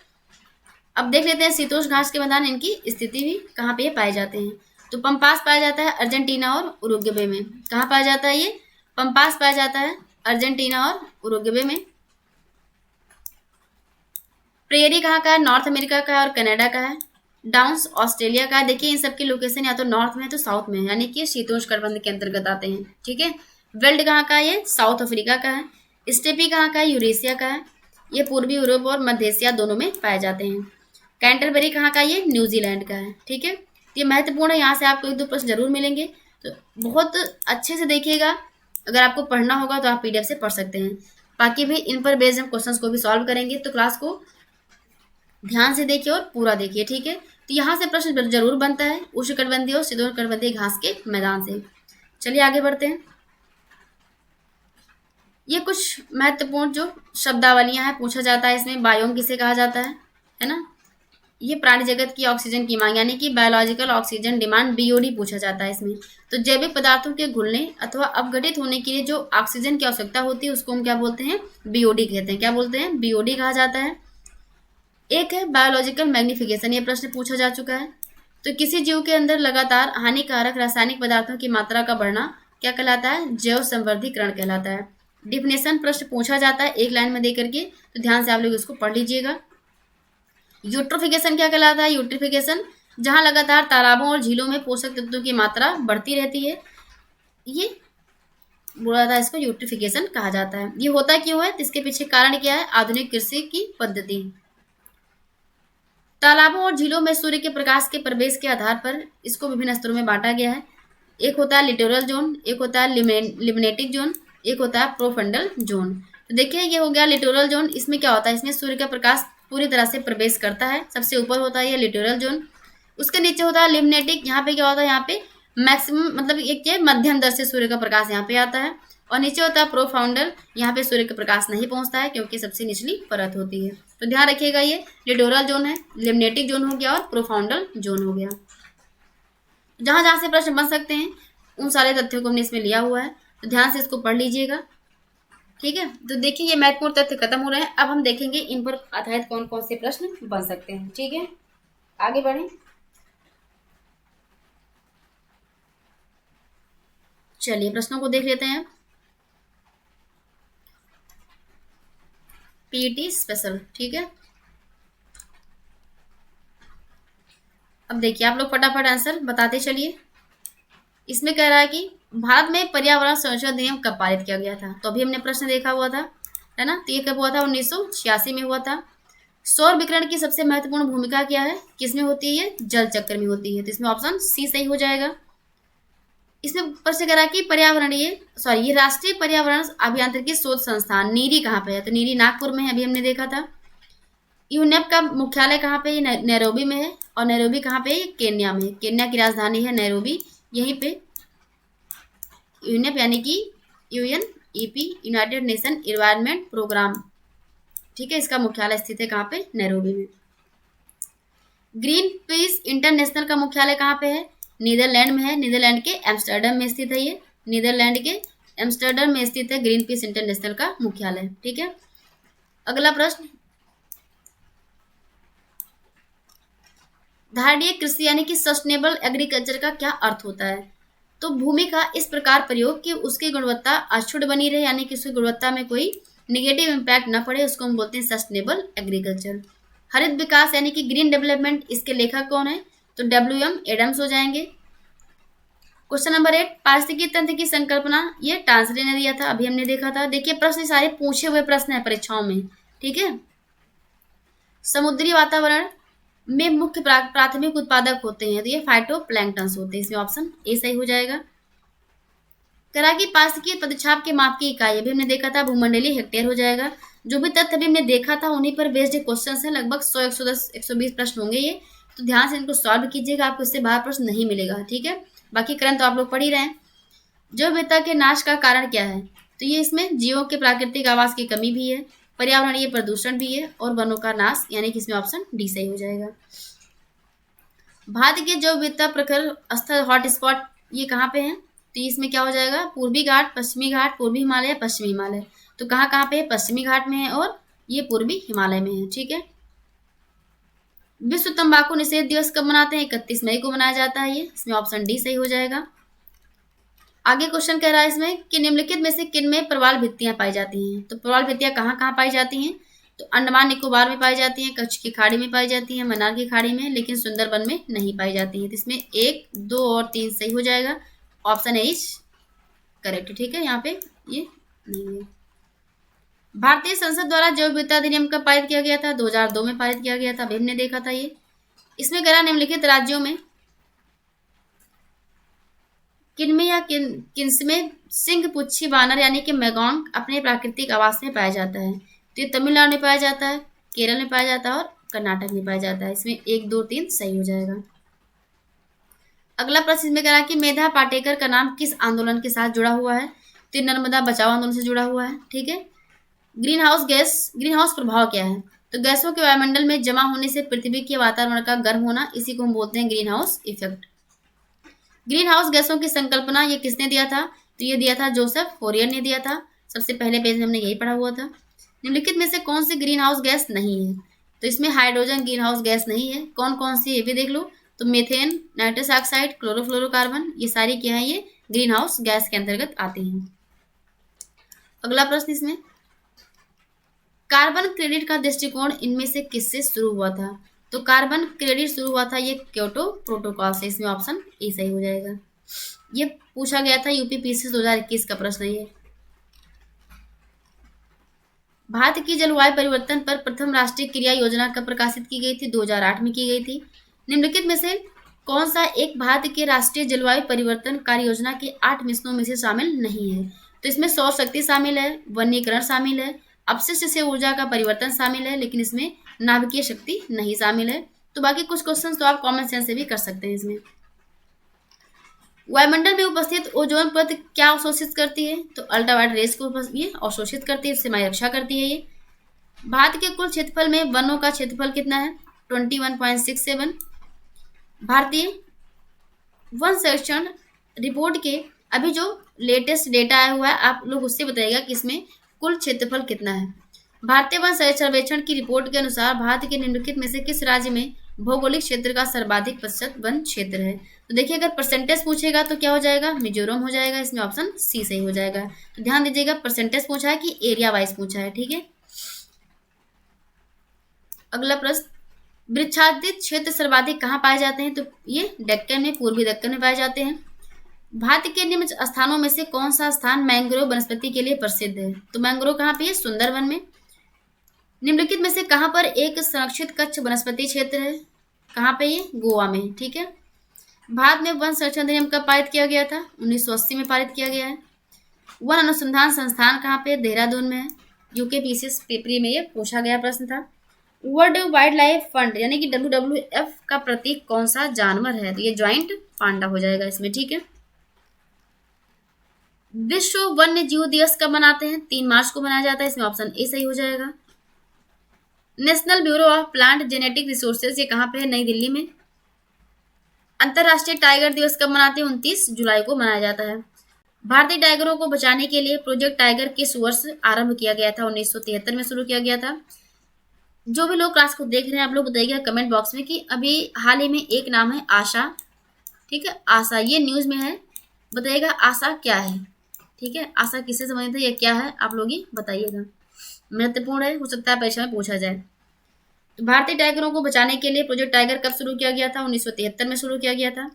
अब देख लेते हैं शीतोष्ण घास के मैदान, इनकी स्थिति भी कहाँ पे पाए जाते हैं। तो पंपास पाया जाता है अर्जेंटीना और उरुग्वे में। कहाँ पाया जाता है ये? पंपास पाया जाता है अर्जेंटीना और उरुग्वे में। प्रेयरी कहाँ का है? नॉर्थ अमेरिका का है और कनाडा का है। डाउन्स ऑस्ट्रेलिया का है। देखिए इन सबकी लोकेशन या तो नॉर्थ में है तो साउथ में है, यानी कि शीतोष्णकटिबंध के अंतर्गत आते हैं, ठीक है। वेल्ड कहाँ का है? ये साउथ अफ्रीका का है। स्टेपी कहाँ का है? यूरेशिया का है। ये पूर्वी यूरोप और मध्य एशिया दोनों में पाए जाते हैं। कैंटरबरी कहाँ का? ये न्यूजीलैंड का है, ठीक है। तो ये महत्वपूर्ण है, यहाँ से आपको एक दो प्रश्न जरूर मिलेंगे, तो बहुत अच्छे से देखिएगा। अगर आपको पढ़ना होगा तो आप पीडीएफ से पढ़ सकते हैं, बाकी भी इन पर बेस्ड हम क्वेश्चंस को भी सॉल्व करेंगे, तो क्लास को ध्यान से देखिए और पूरा देखिए, ठीक है। तो यहाँ से प्रश्न जरूर बनता है उष्णकटिबंधीय और शीतोष्णकटिबंधीय घास के मैदान से। चलिए आगे बढ़ते हैं। ये कुछ महत्वपूर्ण जो शब्दावलियां हैं पूछा जाता है इसमें। बायोम किसे कहा जाता है ना। ये प्राणी जगत की ऑक्सीजन की मांग यानी कि बायोलॉजिकल ऑक्सीजन डिमांड, बीओडी पूछा जाता है इसमें। तो जैविक पदार्थों के घुलने अथवा अपघटित होने के लिए जो ऑक्सीजन की आवश्यकता होती है उसको हम क्या बोलते हैं? बीओडी कहते हैं। क्या बोलते हैं? बीओडी कहा जाता है। एक है बायोलॉजिकल मैग्निफिकेशन, ये प्रश्न पूछा जा चुका है। तो किसी जीव के अंदर लगातार हानिकारक रासायनिक पदार्थों की मात्रा का बढ़ना क्या कहलाता है? जैव संवर्धीकरण कहलाता है। डिफिनेशन प्रश्न पूछा जाता है एक लाइन में दे करके, तो ध्यान से आप लोग इसको पढ़ लीजिएगा। यूट्रोफिकेशन क्या कहलाता है? यूट्रिफिकेशन जहां लगातार तालाबों और झीलों में पोषक तत्वों की मात्रा बढ़ती रहती है, ये बोला था, इसको यूट्रिफिकेशन कहा जाता है। ये होता क्यों है? इसके पीछे कारण क्या है? आधुनिक कृषि की पद्धति। तालाबों और झीलों में सूर्य के प्रकाश के प्रवेश के आधार पर इसको विभिन्न स्तरों में बांटा गया है। एक होता है लिटोरल जोन, एक होता है लिमिनेटिक जोन, एक होता है प्रोफंडल जोन। तो देखिए ये हो गया लिटोरल जोन। इसमें क्या होता है? इसमें सूर्य का प्रकाश पूरी तरह से प्रवेश करता है, सबसे ऊपर होता है ये लिटोरल जोन। उसके नीचे होता है लिमिनेटिक, यहाँ पे क्या होता है? यहाँ पे मैक्सिमम मतलब एक क्या मध्यम दर से सूर्य का प्रकाश यहाँ पे आता है। और नीचे होता है प्रोफाउंडल, यहाँ पे सूर्य का प्रकाश नहीं पहुंचता है क्योंकि सबसे निचली परत होती है। तो ध्यान रखिएगा ये लिटोरल जोन है, लिमिनेटिक जोन हो गया और प्रोफाउंडल जोन हो गया। जहां जहां से प्रश्न बन सकते हैं उन सारे तथ्यों को हमने इसमें लिया हुआ है, तो ध्यान से इसको पढ़ लीजिएगा, ठीक है। तो देखिए ये महत्वपूर्ण तथ्य खत्म हो रहे हैं। अब हम देखेंगे इन पर आधारित कौन कौन से प्रश्न बन सकते हैं, ठीक है। आगे बढ़ें। चलिए प्रश्नों को देख लेते हैं। पीईटी स्पेशल, ठीक है। अब देखिए आप लोग फटाफट आंसर बताते चलिए। इसमें कह रहा है कि भारत में पर्यावरण संरक्षण अधिनियम कब पारित किया गया था? तो अभी हमने प्रश्न देखा हुआ था, है ना। तो ये कब हुआ था? 1986 में हुआ था। सौर विकिरण की सबसे महत्वपूर्ण भूमिका क्या है? किसमें होती है? जल चक्र में होती है। तो इसमें ऑप्शन सी सही हो जाएगा। इसमें प्रश्न करा कि ये राष्ट्रीय पर्यावरण अभियांत्रिकी शोध संस्थान नीरी कहाँ पे है? तो नीरी नागपुर में है, अभी हमने देखा था। यूनेप का मुख्यालय कहाँ पे है? नैरोबी में है। और नैरोबी कहाँ पे है? केन्या में। केन्या की राजधानी है नैरोबी। यहीं पे यूनेप यानी कि UNEP, united nation environment programme, ठीक है, इसका मुख्यालय स्थित है कहाँ पे? नैरोबी में। ग्रीन पीस इंटरनेशनल का मुख्यालय कहाँ पे है? नीदरलैंड में है। नीदरलैंड के एम्स्टर्डम में स्थित है ये। नीदरलैंड के एम्स्टर्डम में स्थित है ग्रीन पीस इंटरनेशनल का मुख्यालय, ठीक है। अगला प्रश्न, धारणीय कृषि यानी कि सस्टेनेबल एग्रीकल्चर का क्या अर्थ होता है? तो भूमि का इस प्रकार प्रयोग कि उसकी गुणवत्ता अक्षुण्ण बनी रहे, यानी कि उसकी गुणवत्ता में कोई निगेटिव इम्पैक्ट न पड़े, उसको हम बोलते हैं सस्टेनेबल एग्रीकल्चर। हरित विकास यानी कि ग्रीन डेवलपमेंट, इसके लेखक कौन है? तो डब्ल्यू एम एडम्स हो जाएंगे। क्वेश्चन नंबर 8, पारिस्थितिकी तंत्र की संकल्पना, ये टांसरे ने दिया था, अभी हमने देखा था। देखिए प्रश्न सारे पूछे हुए प्रश्न है परीक्षाओं में, ठीक है। समुद्री वातावरण में मुख्य प्राथमिक उत्पादक होते हैं, तो ये फाइटोप्लैंक्टन्स होते हैं, इसमें ऑप्शन ए सही हो जाएगा। करा की पारिस्थितिकी पदछाप के माप की इकाई, अभी हमने देखा था भूमंडलीय हेक्टेयर हो जाएगा। जो भी तथ्य अभी हमने देखा था उन्हीं पर बेस्ड क्वेश्चन है, लगभग 100, 110, 120 प्रश्न होंगे ये, तो ध्यान से इनको सॉल्व कीजिएगा, आपको इससे बाहर प्रश्न नहीं मिलेगा, ठीक है। बाकी करंट तो आप लोग पढ़ ही रहे हैं। जैव विविधता के नाश का कारण क्या है? तो ये इसमें जीवों के प्राकृतिक आवास की कमी भी है, पर्यावरणीय प्रदूषण भी है, और वनों का नाश, यानी कि इसमें ऑप्शन डी सही हो जाएगा। भारत के जैव विविधता प्रखर स्थल हॉटस्पॉट ये कहाँ पे हैं? तो इसमें क्या हो जाएगा? पूर्वी घाट, पश्चिमी घाट, पूर्वी हिमालय, पश्चिमी हिमालय। तो कहाँ कहाँ पे है? पश्चिमी घाट में है और ये पूर्वी हिमालय में है, ठीक है। विश्व तंबाकू निषेध दिवस कब मनाते हैं? 31 मई को मनाया जाता है ये, इसमें ऑप्शन डी सही हो जाएगा। आगे क्वेश्चन कह रहा है इसमें कि निम्नलिखित में से किन में प्रवाल भित्तियां पाई जाती हैं? तो प्रवाल भित्तियां कहाँ कहाँ पाई जाती हैं? तो अंडमान निकोबार में पाई जाती हैं, कच्छ की खाड़ी में पाई जाती हैं, मन्नार की खाड़ी में, लेकिन सुंदरबन में नहीं पाई जाती हैं। तो इसमें 1, 2 और 3 सही हो जाएगा, ऑप्शन ए इज करेक्ट, ठीक है। यहाँ पे ये नहीं है। भारतीय संसद द्वारा जैव विविधता अधिनियम कब पारित किया गया था? 2002 में पारित किया गया था, अभी हमने देखा था ये। इसमें कह रहा निम्नलिखित राज्यों में किनमें या किसमें सिंह पुच्छी वानर यानी कि मैगोंग अपने प्राकृतिक आवास में पाया जाता है? तो ये तमिलनाडु में पाया जाता है, केरल में पाया जाता है और कर्नाटक में पाया जाता है। इसमें 1, 2, 3 सही हो जाएगा। अगला प्रश्न इसमें कह रहा है कि मेधा पाटेकर का नाम किस आंदोलन के साथ जुड़ा हुआ है? तो नर्मदा बचाओ आंदोलन से जुड़ा हुआ है, ठीक है। ग्रीन हाउस प्रभाव क्या है? तो गैसों के वायुमंडल में जमा होने से पृथ्वी के वातावरण का गर्म होना, इसी को हम बोलते हैं green house effect. Green house गैसों की संकल्पना ये किसने दिया था? तो ये दिया था जोसेफ फोरियर ने दिया था, सबसे पहले पेज में हमने यही पढ़ा हुआ था। निम्नलिखित में से कौन सी ग्रीन हाउस गैस नहीं है? तो इसमें हाइड्रोजन ग्रीन हाउस गैस नहीं है। कौन कौन सी ये भी देख लो, तो मीथेन, नाइट्रस ऑक्साइड, क्लोरोफ्लोरोकार्बन, ये सारी क्या है? ये ग्रीन हाउस गैस के अंतर्गत आती हैं। अगला प्रश्न इसमें, कार्बन क्रेडिट का दृष्टिकोण इनमें से किससे शुरू हुआ था? तो कार्बन क्रेडिट शुरू हुआ था ये क्योटो प्रोटोकॉल से, इसमें ऑप्शन ए सही हो जाएगा। ये पूछा गया था यूपी पीसीएस 2021 का प्रश्न है ये। भारत की जलवायु परिवर्तन पर प्रथम राष्ट्रीय क्रिया योजना कब प्रकाशित की गई थी? 2008 में की गई थी। निम्नलिखित में से कौन सा एक भारत के राष्ट्रीय जलवायु परिवर्तन कार्य योजना के 8 मिशनों में से शामिल नहीं है? तो इसमें सौर शक्ति शामिल है, वनीकरण शामिल है, अपशिष्ट से ऊर्जा का परिवर्तन शामिल है, लेकिन इसमें नाभिकीय शक्ति नहीं शामिल है। तो बाकी कुछ क्वेश्चन तो आप कॉमन सेंस से भी कर सकते हैं। इसमें वायुमंडल में उपस्थित ओजोन परत क्या अवशोषित करती है? तो अल्ट्रावायलेट रेस को ये अवशोषित करती है, इससे हमारी रक्षा करती है ये। भारत के कुल क्षेत्रफल में वनों का क्षेत्रफल कितना है? 21.67। भारतीय वन सर्वेक्षण रिपोर्ट के अभी जो लेटेस्ट डेटा आया हुआ है, आप लोग उससे बताइएगा कि इसमें कुल क्षेत्रफल कितना है। भारतीय वन सर्वेक्षण की रिपोर्ट के अनुसार भारत के निम्नलिखित में से किस राज्य में भौगोलिक क्षेत्र का सर्वाधिक प्रतिशत वन क्षेत्र है? तो देखिए अगर परसेंटेज पूछेगा तो क्या हो जाएगा? मिजोरम हो जाएगा, इसमें ऑप्शन सी सही हो जाएगा। तो ध्यान दीजिएगा परसेंटेज पूछा है कि एरिया वाइज पूछा है, ठीक है। अगला प्रश्न, वृक्षाच्छादित क्षेत्र सर्वाधिक कहाँ पाए जाते हैं? तो ये डेक्कन में, पूर्वी दक्कन में पाए जाते हैं। भारत के निम्न स्थानों में से कौन सा स्थान मैंग्रोव वनस्पति के लिए प्रसिद्ध है? तो मैंग्रोव कहाँ पे है? सुंदरबन में। निम्नलिखित में से कहाँ पर एक संरक्षित कच्छ वनस्पति क्षेत्र है? कहाँ पे ये? गोवा में, ठीक है। भारत में वन संरक्षण अधिनियम कब पारित किया गया था? 1980 में पारित किया गया है। वन अनुसंधान संस्थान कहाँ पे? देहरादून में है। यूके पीसीएस पेपर में ये पूछा गया प्रश्न था। वर्ल्ड वाइल्ड लाइफ फंड यानी कि WWF का प्रतीक कौन सा जानवर है? तो ये ज्वाइंट पांडा हो जाएगा इसमें, ठीक है। विश्व वन्य जीव दिवस कब मनाते हैं? 3 मार्च को मनाया जाता है, इसमें ऑप्शन ए सही हो जाएगा। National bureau of plant genetic resources ये कहाँ पे है? नई दिल्ली में। अंतर्राष्ट्रीय टाइगर दिवस कब मनाते हैं? 29 जुलाई को मनाया जाता है। भारतीय टाइगरों को बचाने के लिए प्रोजेक्ट टाइगर किस वर्ष आरंभ किया गया था? 1973 में शुरू किया गया था। जो भी लोग क्लास को देख रहे हैं आप लोग बताइएगा कमेंट बॉक्स में कि अभी हाल ही में एक नाम है आशा, ठीक है, आशा, ये न्यूज में है, बताइएगा आशा क्या है, ठीक है, आशा किससे संबंधित है या क्या है, आप लोग ही बताइएगा, महत्वपूर्ण है, हो सकता है परीक्षा में पूछा जाए। तो भारतीय टाइगरों को बचाने के लिए प्रोजेक्ट टाइगर कब शुरू किया गया था? 1973 में शुरू किया गया था।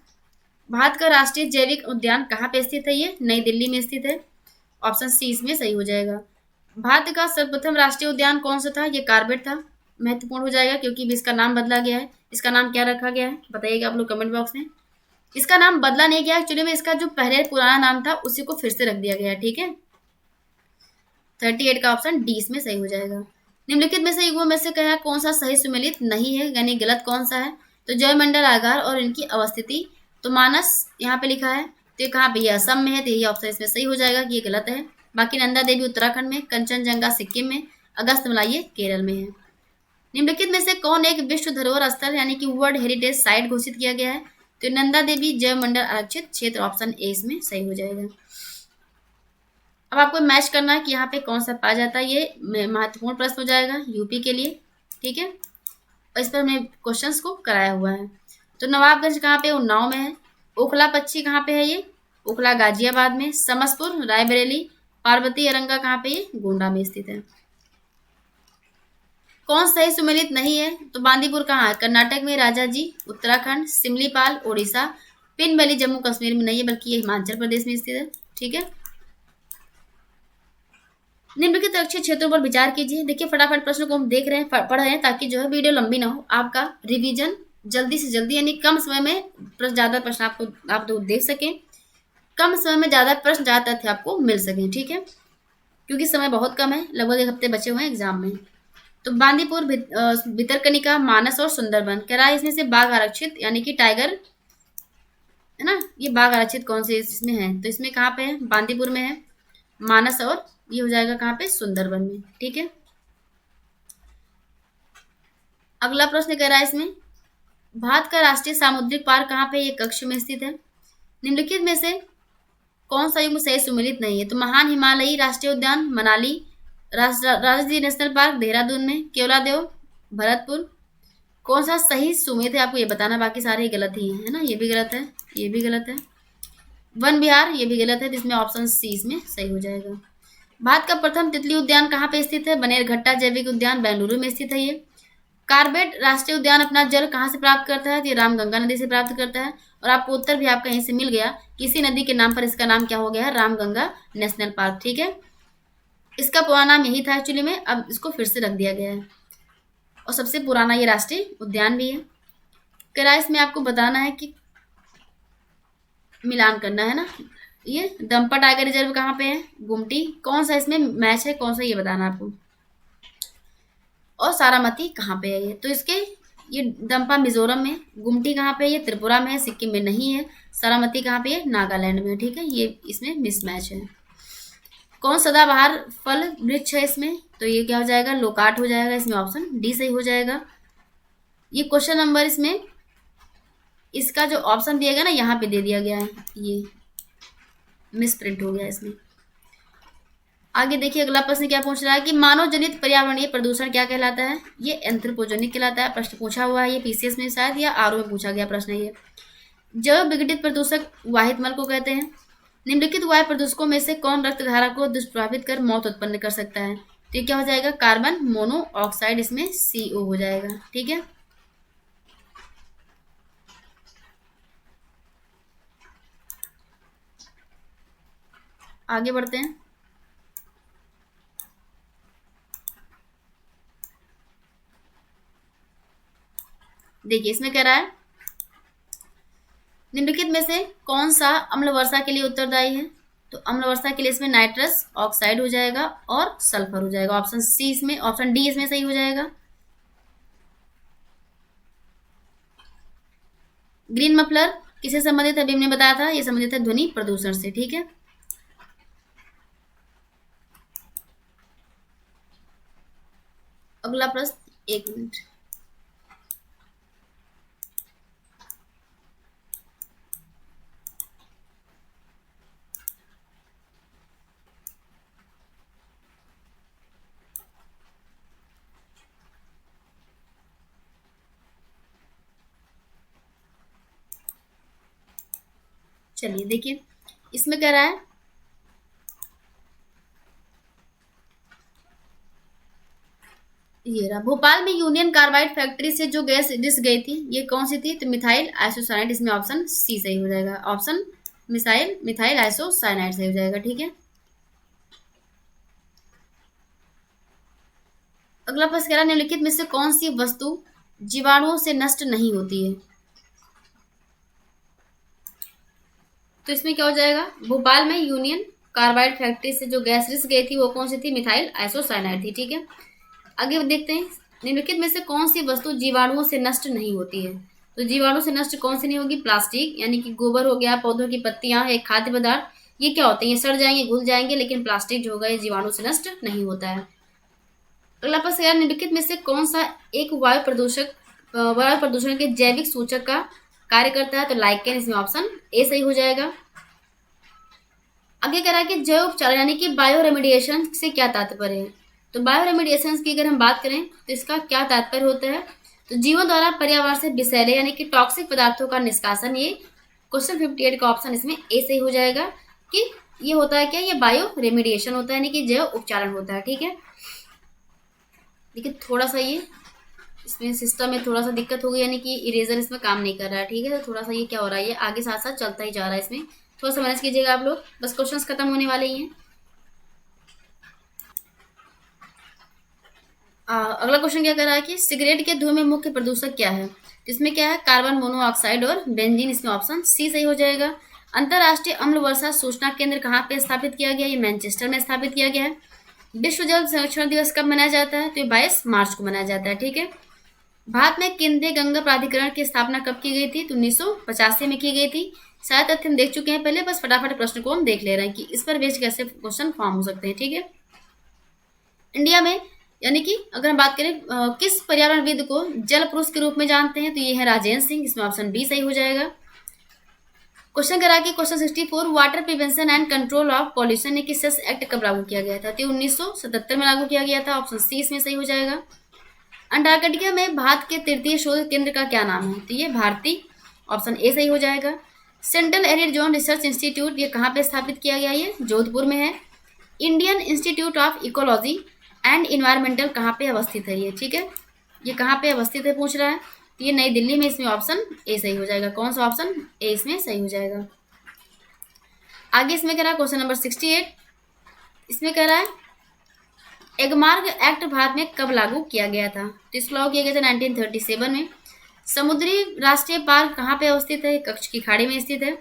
भारत का राष्ट्रीय जैविक उद्यान कहाँ पे स्थित है? ये नई दिल्ली में स्थित है, ऑप्शन सी इसमें सही हो जाएगा। भारत का सर्वप्रथम राष्ट्रीय उद्यान कौन सा था? ये कार्बेट था, महत्वपूर्ण हो जाएगा क्योंकि भी इसका नाम बदला गया है। इसका नाम क्या रखा गया है बताइएगा आप लोग कमेंट बॉक्स में। इसका नाम बदला नहीं गया, एक्चुअली में इसका जो पहले पुराना नाम था उसी को फिर से रख दिया गया है, ठीक है। 38 का ऑप्शन डी इसमें सही हो जाएगा। निम्नलिखित में से युगों में से क्या कौन सा सही सुमेलित नहीं है, यानी गलत कौन सा है? तो जयमंडल आगार और इनकी अवस्थिति, तो मानस यहाँ पे लिखा है, तो ये कहाँ पे? ये असम में है, तो यही ऑप्शन इसमें सही हो जाएगा कि ये गलत है। बाकी नंदा देवी उत्तराखंड में, कंचनजंगा सिक्किम में, अगस्तमला ये केरल में है। निम्नलिखित में से कौन एक विश्व धरोहर स्थल यानी कि वर्ल्ड हेरिटेज साइट घोषित किया गया है? तो नंदा देवी जयमंडल आरक्षित क्षेत्र, ऑप्शन ए इसमें सही हो जाएगा। अब आपको मैच करना है कि यहाँ पे कौन सा पाया जाता है, ये महत्वपूर्ण प्रश्न हो जाएगा यूपी के लिए, ठीक है। और इस पर हमने क्वेश्चंस को कराया हुआ है। तो नवाबगंज कहाँ पे? उन्नाव में है। ओखला पच्छी कहाँ पे है? ये ओखला गाजियाबाद में। समसपुर रायबरेली। पार्वती अरंगा कहाँ पे? ये गोंडा में स्थित है। कौन सही सुमेलित नहीं है? तो बांदीपुर कहाँ है? कर्नाटक में। राजाजी उत्तराखंड। सिमलीपाल उड़ीसा। पिन वैली जम्मू कश्मीर में नहीं है बल्कि ये हिमाचल प्रदेश में स्थित है, ठीक है। निम्नलिखित लक्षित क्षेत्रों पर विचार कीजिए। देखिए फटाफट प्रश्न को हम देख रहे हैं, पढ़ रहे हैं ताकि जो है वीडियो लंबी ना हो, आपका रिवीजन जल्दी से जल्दी यानी कम समय में ज्यादा प्रश्न आप लोग देख सकें, कम समय में ज्यादा प्रश्न ज्यादा तथ्य आपको मिल सकें, ठीक है, क्योंकि समय बहुत कम है, लगभग 1 हफ्ते बचे हुए हैं एग्जाम में। तो बांदीपुर, भितरकनिका, मानस और सुंदरबन कह रहा है इसमें से बाघ आरक्षित यानी कि टाइगर है ना, ये बाघ आरक्षित कौन से इसमें है? तो इसमें कहाँ पे है? बांदीपुर में है, मानस और ये हो जाएगा कहाँ पे? सुंदरबन में, ठीक है। अगला प्रश्न कह रहा है इसमें भारत का राष्ट्रीय सामुद्रिक पार्क कहाँ पे? ये कक्ष में स्थित है। निम्नलिखित में से कौन सा युग्म सही सुमेलित नहीं है? तो महान हिमालयी राष्ट्रीय उद्यान मनाली, राजजी नेशनल पार्क देहरादून में, केवलादेव भरतपुर, कौन सा सही सुमेलित है आपको ये बताना, बाकी सारे ही गलत ही है ना, ये भी गलत है, ये भी गलत है। वन विहार ये भी गलत है, जिसमें ऑप्शन सी इसमें सही हो जाएगा। भारत का प्रथम तितली उद्यान कहाँ पे स्थित है? बनेरघट्टा जैविक उद्यान बेंगलुरु में स्थित है ये। कार्बेट राष्ट्रीय उद्यान अपना जल कहाँ से प्राप्त करता है? ये रामगंगा नदी से प्राप्त करता है, और आपको उत्तर भी आपका यहीं से मिल गया, किसी नदी के नाम पर इसका नाम क्या हो गया है? रामगंगा नेशनल पार्क, ठीक है। इसका पुराना नाम यही था एक्चुअली में, अब इसको फिर से रख दिया गया है, और सबसे पुराना ये राष्ट्रीय उद्यान भी है। करा इसमें आपको बताना है कि मिलान करना है ना, ये दंपा टाइगर रिजर्व कहाँ पे है? गुमटी, कौन सा इसमें मैच है, कौन सा ये बताना आपको। और सारामती कहाँ पे है? ये तो इसके ये दंपा मिजोरम में, गुमटी कहाँ पे है? ये त्रिपुरा में है, सिक्किम में नहीं है। सारामती कहाँ पे है? नागालैंड में, ठीक है। ये इसमें मिसमैच है। कौन सदाबहार फल वृक्ष है इसमें? तो ये क्या हो जाएगा? लोकाट हो जाएगा, इसमें ऑप्शन डी सही हो जाएगा। ये क्वेश्चन नंबर इसमें इसका जो ऑप्शन दिया गया ना यहाँ पे दे दिया गया है, ये मिसप्रिंट हो गया इसमें। आगे देखिए अगला प्रश्न क्या पूछ रहा है कि मानव जनित पर्यावरणीय प्रदूषण क्या कहलाता है? ये एंथ्रोपोजेनिक कहलाता है। प्रश्न पूछा हुआ है ये पीसीएस में शायद या आरओ में पूछा गया प्रश्न है ये। जैव विघटित प्रदूषक वाहितमल को कहते हैं। निम्नलिखित वायु प्रदूषकों में से कौन रक्त धारा को दुष्प्रभावित कर मौत उत्पन्न कर सकता है? तो ये क्या हो जाएगा? कार्बन मोनोऑक्साइड, इसमें CO हो जाएगा, ठीक है। आगे बढ़ते हैं। देखिए इसमें कह रहा है निम्नलिखित में से कौन सा अम्ल वर्षा के लिए उत्तरदायी है? तो अम्ल वर्षा के लिए इसमें नाइट्रस ऑक्साइड हो जाएगा और सल्फर हो जाएगा, ऑप्शन सी इसमें, ऑप्शन डी इसमें सही हो जाएगा। ग्रीन मफलर किससे संबंधित है, अभी हमने बताया था, ये संबंधित है ध्वनि प्रदूषण से। ठीक है, अगला प्रश्न, एक मिनट। चलिए देखिए, इसमें कह रहा है ये रहा, भोपाल में यूनियन कार्बाइड फैक्ट्री से जो गैस रिस गई थी ये कौन सी थी, तो मिथाइल आइसोसाइनाइड, इसमें ऑप्शन सी सही हो जाएगा, ऑप्शन मिथाइल आइसोसाइनाइड सही हो जाएगा। ठीक है, अगला प्रश्न कह रहा है निम्नलिखित में से कौन सी वस्तु जीवाणुओं से नष्ट नहीं होती है, तो इसमें क्या हो जाएगा, भोपाल में यूनियन कार्बाइड फैक्ट्री से जो गैस रिस गई थी वो कौन सी थी, मिथाइल आइसोसाइनाइड थी। ठीक है, आगे देखते हैं, निम्नलिखित में से कौन सी वस्तु जीवाणुओं से नष्ट नहीं होती है, तो जीवाणु से नष्ट कौन सी नहीं होगी, प्लास्टिक, यानी कि गोबर हो गया, पौधों की पत्तियां, एक खाद्य पदार्थ, ये क्या होते हैं, ये सड़ जाएंगे, घुल जाएंगे, लेकिन प्लास्टिक जो होगा ये जीवाणु से नष्ट नहीं होता है। अगला प्रश्न है निम्नलिखित में से कौन सा एक वायु प्रदूषण के जैविक सूचक का कार्य करता है, तो लाइकेन, इसमें ऑप्शन ए सही हो जाएगा। आगे कह रहा है कि जैव उपचार यानी कि बायो रेमिडिएशन से क्या तात्पर्य है, तो बायो रेमिडिएशन की अगर हम बात करें तो इसका क्या तात्पर्य होता है, तो जीवों द्वारा पर्यावरण से विषैले यानी कि टॉक्सिक पदार्थों का निष्कासन, ये क्वेश्चन 58 का ऑप्शन इसमें ए सही हो जाएगा कि ये होता है क्या, ये बायो रेमिडिएशन होता है, यानी कि जैव उपचारण होता है। ठीक है, देखिए थोड़ा सा ये इसमें सिस्टम में थोड़ा सा दिक्कत हो गई, यानी कि इरेजर इसमें काम नहीं कर रहा है। ठीक है, तो थोड़ा सा ये क्या हो रहा है, ये आगे साथ साथ चलता ही जा रहा है, इसमें थोड़ा सा मैनेज कीजिएगा आप लोग, बस क्वेश्चंस खत्म होने वाले ही हैं। अगला क्वेश्चन क्या कर रहा है कि सिगरेट के धुएं में मुख्य प्रदूषक क्या है, इसमें क्या है, कार्बन मोनोऑक्साइड और बेंजीन, इसमें ऑप्शन सी सही हो जाएगा। अंतर्राष्ट्रीय अम्ल वर्षा सूचना केंद्र कहाँ पे स्थापित किया गया, ये मैनचेस्टर में स्थापित किया गया है। विश्व जल संरक्षण दिवस कब मनाया जाता है, तो ये 22 मार्च को मनाया जाता है। ठीक है, भारत में केंद्रीय गंगा प्राधिकरण की स्थापना कब की गई थी, तो 1985 में की गई थी। शायद तथ्य हम देख चुके हैं पहले, बस फटाफट प्रश्न को हम देख ले रहे हैं कि इस पर बेस्ड कैसे क्वेश्चन फॉर्म हो सकते हैं। ठीक है, इंडिया में यानी कि अगर हम बात करें किस पर्यावरणविद को जल पुरुष के रूप में जानते हैं, तो ये है राजेंद्र सिंह, इसमें ऑप्शन बी सही हो जाएगा। क्वेश्चन करा कि question 64 water prevention and control of pollution ने किस एक्ट कब लागू किया गया था, तो 1977 में लागू किया गया था, ऑप्शन सी इसमें सही हो जाएगा। अंटार्कटिका में भारत के तृतीय शोध केंद्र का क्या नाम है, तो ये भारती, ऑप्शन ए सही हो जाएगा। Central arid zone research institute ये कहाँ पे स्थापित किया गया, ये जोधपुर में है। Indian institute of ecology and environmental कहाँ पे अवस्थित है ये, ठीक है, ये कहाँ पे अवस्थित है पूछ रहा है, तो ये नई दिल्ली में, इसमें ऑप्शन ए सही हो जाएगा। कौन सा ऑप्शन, ए इसमें सही हो जाएगा। आगे इसमें कह रहा है क्वेश्चन नंबर 68, इसमें कह रहा है एगमार्ग एक्ट भारत में कब लागू किया गया था, तो इसको लागू किया गया था 1937 में। समुद्री राष्ट्रीय पार्क कहाँ पे अवस्थित है, कच्छ की खाड़ी में स्थित है।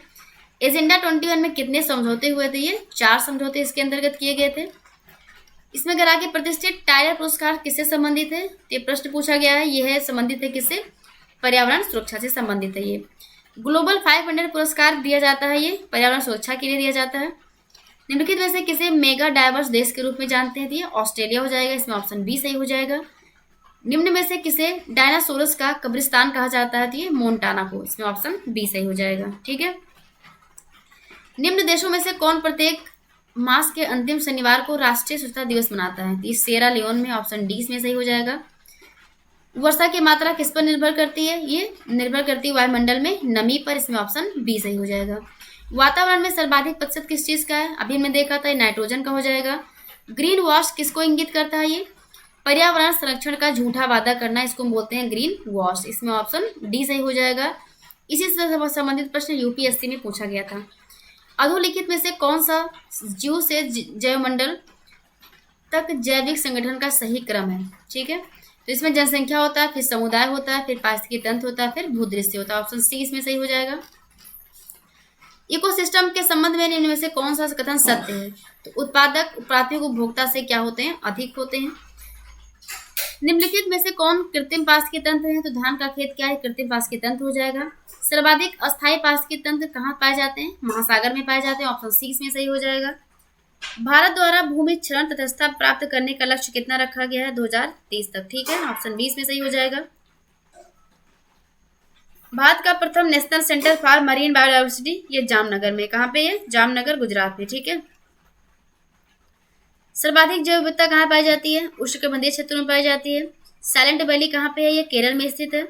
एजेंडा 21 में कितने समझौते हुए थे, ये 4 समझौते इसके अंतर्गत किए गए थे। इसमें करा के प्रतिष्ठित टाइलर पुरस्कार किससे संबंधित है, तो ये प्रश्न पूछा गया है, ये है संबंधित है किससे, पर्यावरण सुरक्षा से संबंधित है। ये ग्लोबल 500 पुरस्कार दिया जाता है, ये पर्यावरण सुरक्षा के लिए दिया जाता है। निम्नलिखित में से किसे मेगा डाइवर्स देश के रूप में जानते हैं, तो ये ऑस्ट्रेलिया हो जाएगा, इसमें ऑप्शन बी सही हो जाएगा। निम्न में से किसे डायनासोरस का कब्रिस्तान कहा जाता है, तो ये मोन्टाना को, इसमें ऑप्शन बी सही हो जाएगा। ठीक है, निम्न देशों में से कौन प्रत्येक मास के अंतिम शनिवार को राष्ट्रीय स्वच्छता दिवस मनाता है, तो ये सेरा लियोन में, ऑप्शन डी इसमें सही हो जाएगा। वर्षा की मात्रा किस पर निर्भर करती है, ये निर्भर करती है वायुमंडल में नमी पर, इसमें ऑप्शन बी सही हो जाएगा। वातावरण में सर्वाधिक प्रतिशत किस चीज का है, अभी हमने देखा था, ये नाइट्रोजन का हो जाएगा। ग्रीन वॉश किसको इंगित करता है, ये पर्यावरण संरक्षण का झूठा वादा करना, इसको हम बोलते हैं ग्रीन वॉश, इसमें ऑप्शन डी सही हो जाएगा। इसी से संबंधित प्रश्न यूपीएससी में पूछा गया था। अधोलिखित में से कौन सा जीव से जैवमंडल तक जैविक संगठन का सही क्रम है, ठीक है, तो इसमें जनसंख्या होता है, फिर समुदाय होता है, फिर पारिस्थितिकी तंत्र होता है, फिर भूदृश्य होता है, ऑप्शन सी इसमें सही हो जाएगा। इकोसिस्टम के संबंध में इनमें से कौन सा कथन सत्य है, तो उत्पादक प्राथमिक उपभोक्ता से क्या होते हैं, अधिक होते हैं। निम्नलिखित में से कौन कृत्रिम पास के तंत्र है, तो धान का खेत क्या है, कृत्रिम पास के तंत्र हो जाएगा। सर्वाधिक अस्थायी पारिस्थितिकी तंत्र कहाँ पाए जाते हैं? महासागर में पाए जाते हैं। ऑप्शन सी इसमें सही हो जाएगा। भारत द्वारा भूमि क्षरण तटस्थता प्राप्त करने का लक्ष्य कितना रखा गया है? 2030 तक। ठीक है, ऑप्शन 20 में सही हो जाएगा। भारत का प्रथम national centre for marine biodiversity ये जामनगर में, कहाँ पे? ये जामनगर गुजरात में। ठीक है। सर्वाधिक जैव विविधता कहाँ पाई जाती है? उष्णकटिबंधीय क्षेत्रों में पाई जाती है। साइलेंट वैली कहाँ पे है? ये केरल में स्थित है।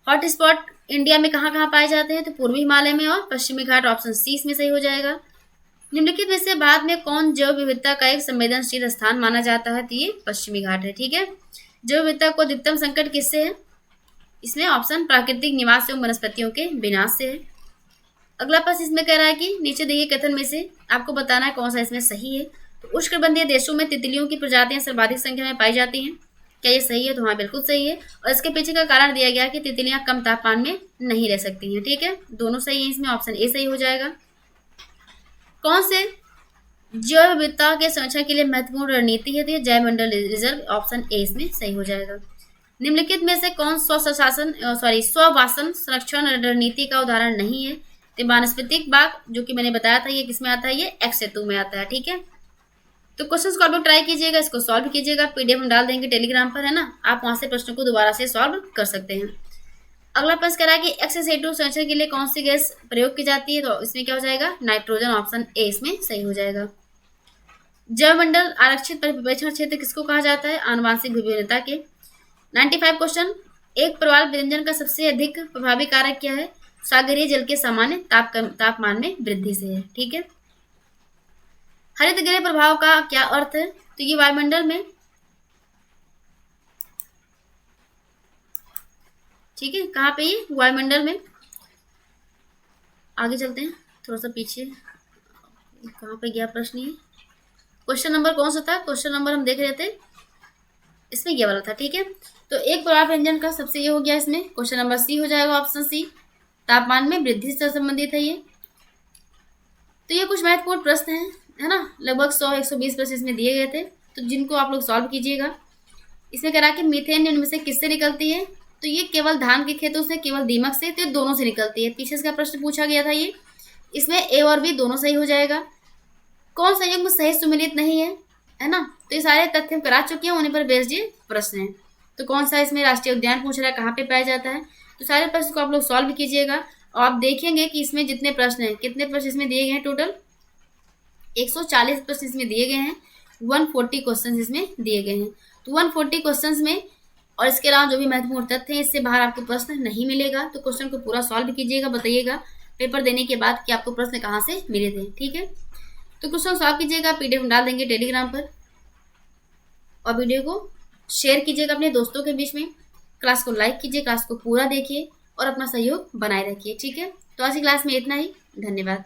हॉट स्पॉट इंडिया में कहाँ कहाँ पाए जाते हैं? तो पूर्वी हिमालय में और पश्चिमी घाट। ऑप्शन सी इसमें सही हो जाएगा। निम्नलिखित में से भारत में कौन जैव विविधता का एक संवेदनशील स्थान माना जाता है? तो ये पश्चिमी घाट है। ठीक है। जैव विविधता को अधिकतम संकट किससे है? इसमें ऑप्शन प्राकृतिक निवास एवं वनस्पतियों के विनाश से है। अगला प्रश्न इसमें कह रहा है कि नीचे दिए कथन में से आपको बताना है कौन सा इसमें सही है। तो उष्णकटिबंधीय देशों में तितलियों की प्रजातियां सर्वाधिक संख्या में पाई जाती हैं। क्या ये सही है? तो हाँ, बिल्कुल सही है। और इसके पीछे का कारण दिया गया कि तितलियां कम तापमान में नहीं रह सकती हैं। ठीक है, दोनों सही है। इसमें ऑप्शन ए सही हो जाएगा। कौन से जैव विविधता के संरक्षण के लिए महत्वपूर्ण रणनीति है? तो ये जैव मंडल रिजर्व। ऑप्शन ए इसमें सही हो जाएगा। निम्नलिखित में से कौन स्ववासन संरक्षण रणनीति का उदाहरण नहीं है? तो वानस्पतिक बाग जो कि मैंने बताया था, ये किसमें आता है? ये एक्स सेतु में आता है। ठीक है। तो क्वेश्चन को आप लोग ट्राई कीजिएगा, इसको सॉल्व कीजिएगा। पीडीएफ हम डाल देंगे टेलीग्राम पर, है ना। आप वहां से प्रश्नों को दोबारा से सॉल्व कर सकते हैं। अगला प्रश्न कह रहा है कि एक्स सेतु संरक्षण के लिए कौन सी गैस प्रयोग की जाती है? तो इसमें क्या हो जाएगा? नाइट्रोजन। ऑप्शन ए इसमें सही हो जाएगा। जैव मंडल आरक्षित पर्यवेक्षण क्षेत्र किसको कहा जाता है? आनुवांशिक विभिन्नता के। 95 क्वेश्चन, एक प्रवाल व्यंजन का सबसे अधिक प्रभावी कारक क्या है? सागरीय जल के सामान्य तापमान में वृद्धि से है। ठीक है। हरित गृह प्रभाव का क्या अर्थ है? तो ये वायुमंडल में, ठीक है, कहाँ पे? ये वायुमंडल में। आगे चलते हैं, थोड़ा सा पीछे, कहाँ पे गया प्रश्न? ये क्वेश्चन नंबर कौन सा था? क्वेश्चन नंबर हम देख रहे थे, इसमें ये वाला था। ठीक है। तो एक प्रवाल व्यंजन का सबसे ये हो गया, इसमें क्वेश्चन नंबर सी हो जाएगा। ऑप्शन सी, तापमान में वृद्धि से संबंधित है ये। तो ये कुछ महत्वपूर्ण प्रश्न है ना। लगभग 100-120 प्रश्न इसमें दिए गए थे, तो जिनको आप लोग सॉल्व कीजिएगा। इसमें कह रहा कि मीथेन इनमें से किससे निकलती है? तो ये केवल धान के खेतों से, केवल दीमक से, तो ये दोनों से निकलती है। पीछे का प्रश्न पूछा गया था ये। इसमें ए और बी दोनों सही हो जाएगा। कौन संयोग में सही सुमेलित नहीं है ना। तो ये सारे तथ्य हम करा चुके हैं, उन्हीं पर बेस्ड ये प्रश्न है। तो कौन सा इसमें राष्ट्रीय उद्यान पूछ रहा है, कहाँ पे पाया जाता है? तो सारे प्रश्न को आप लोग सॉल्व कीजिएगा। और आप देखेंगे कि इसमें जितने प्रश्न हैं, कितने प्रश्न इसमें दिए गए हैं? टोटल 140 प्रश्न इसमें दिए गए हैं। 140 क्वेश्चन इसमें दिए गए हैं। तो 140 क्वेश्चन में, और इसके अलावा जो भी महत्वपूर्ण तथ्य हैं, इससे बाहर आपको प्रश्न नहीं मिलेगा। तो क्वेश्चन को पूरा सॉल्व कीजिएगा, बताइएगा पेपर देने के बाद कि आपको प्रश्न कहाँ से मिले थे। ठीक है। तो क्वेश्चन सॉल्व कीजिएगा, पीडीएफ डाल देंगे टेलीग्राम पर। और वीडियो को शेयर कीजिएगा अपने दोस्तों के बीच में। क्लास को लाइक कीजिए, क्लास को पूरा देखिए और अपना सहयोग बनाए रखिए। ठीक है। तो आज की क्लास में इतना ही। धन्यवाद।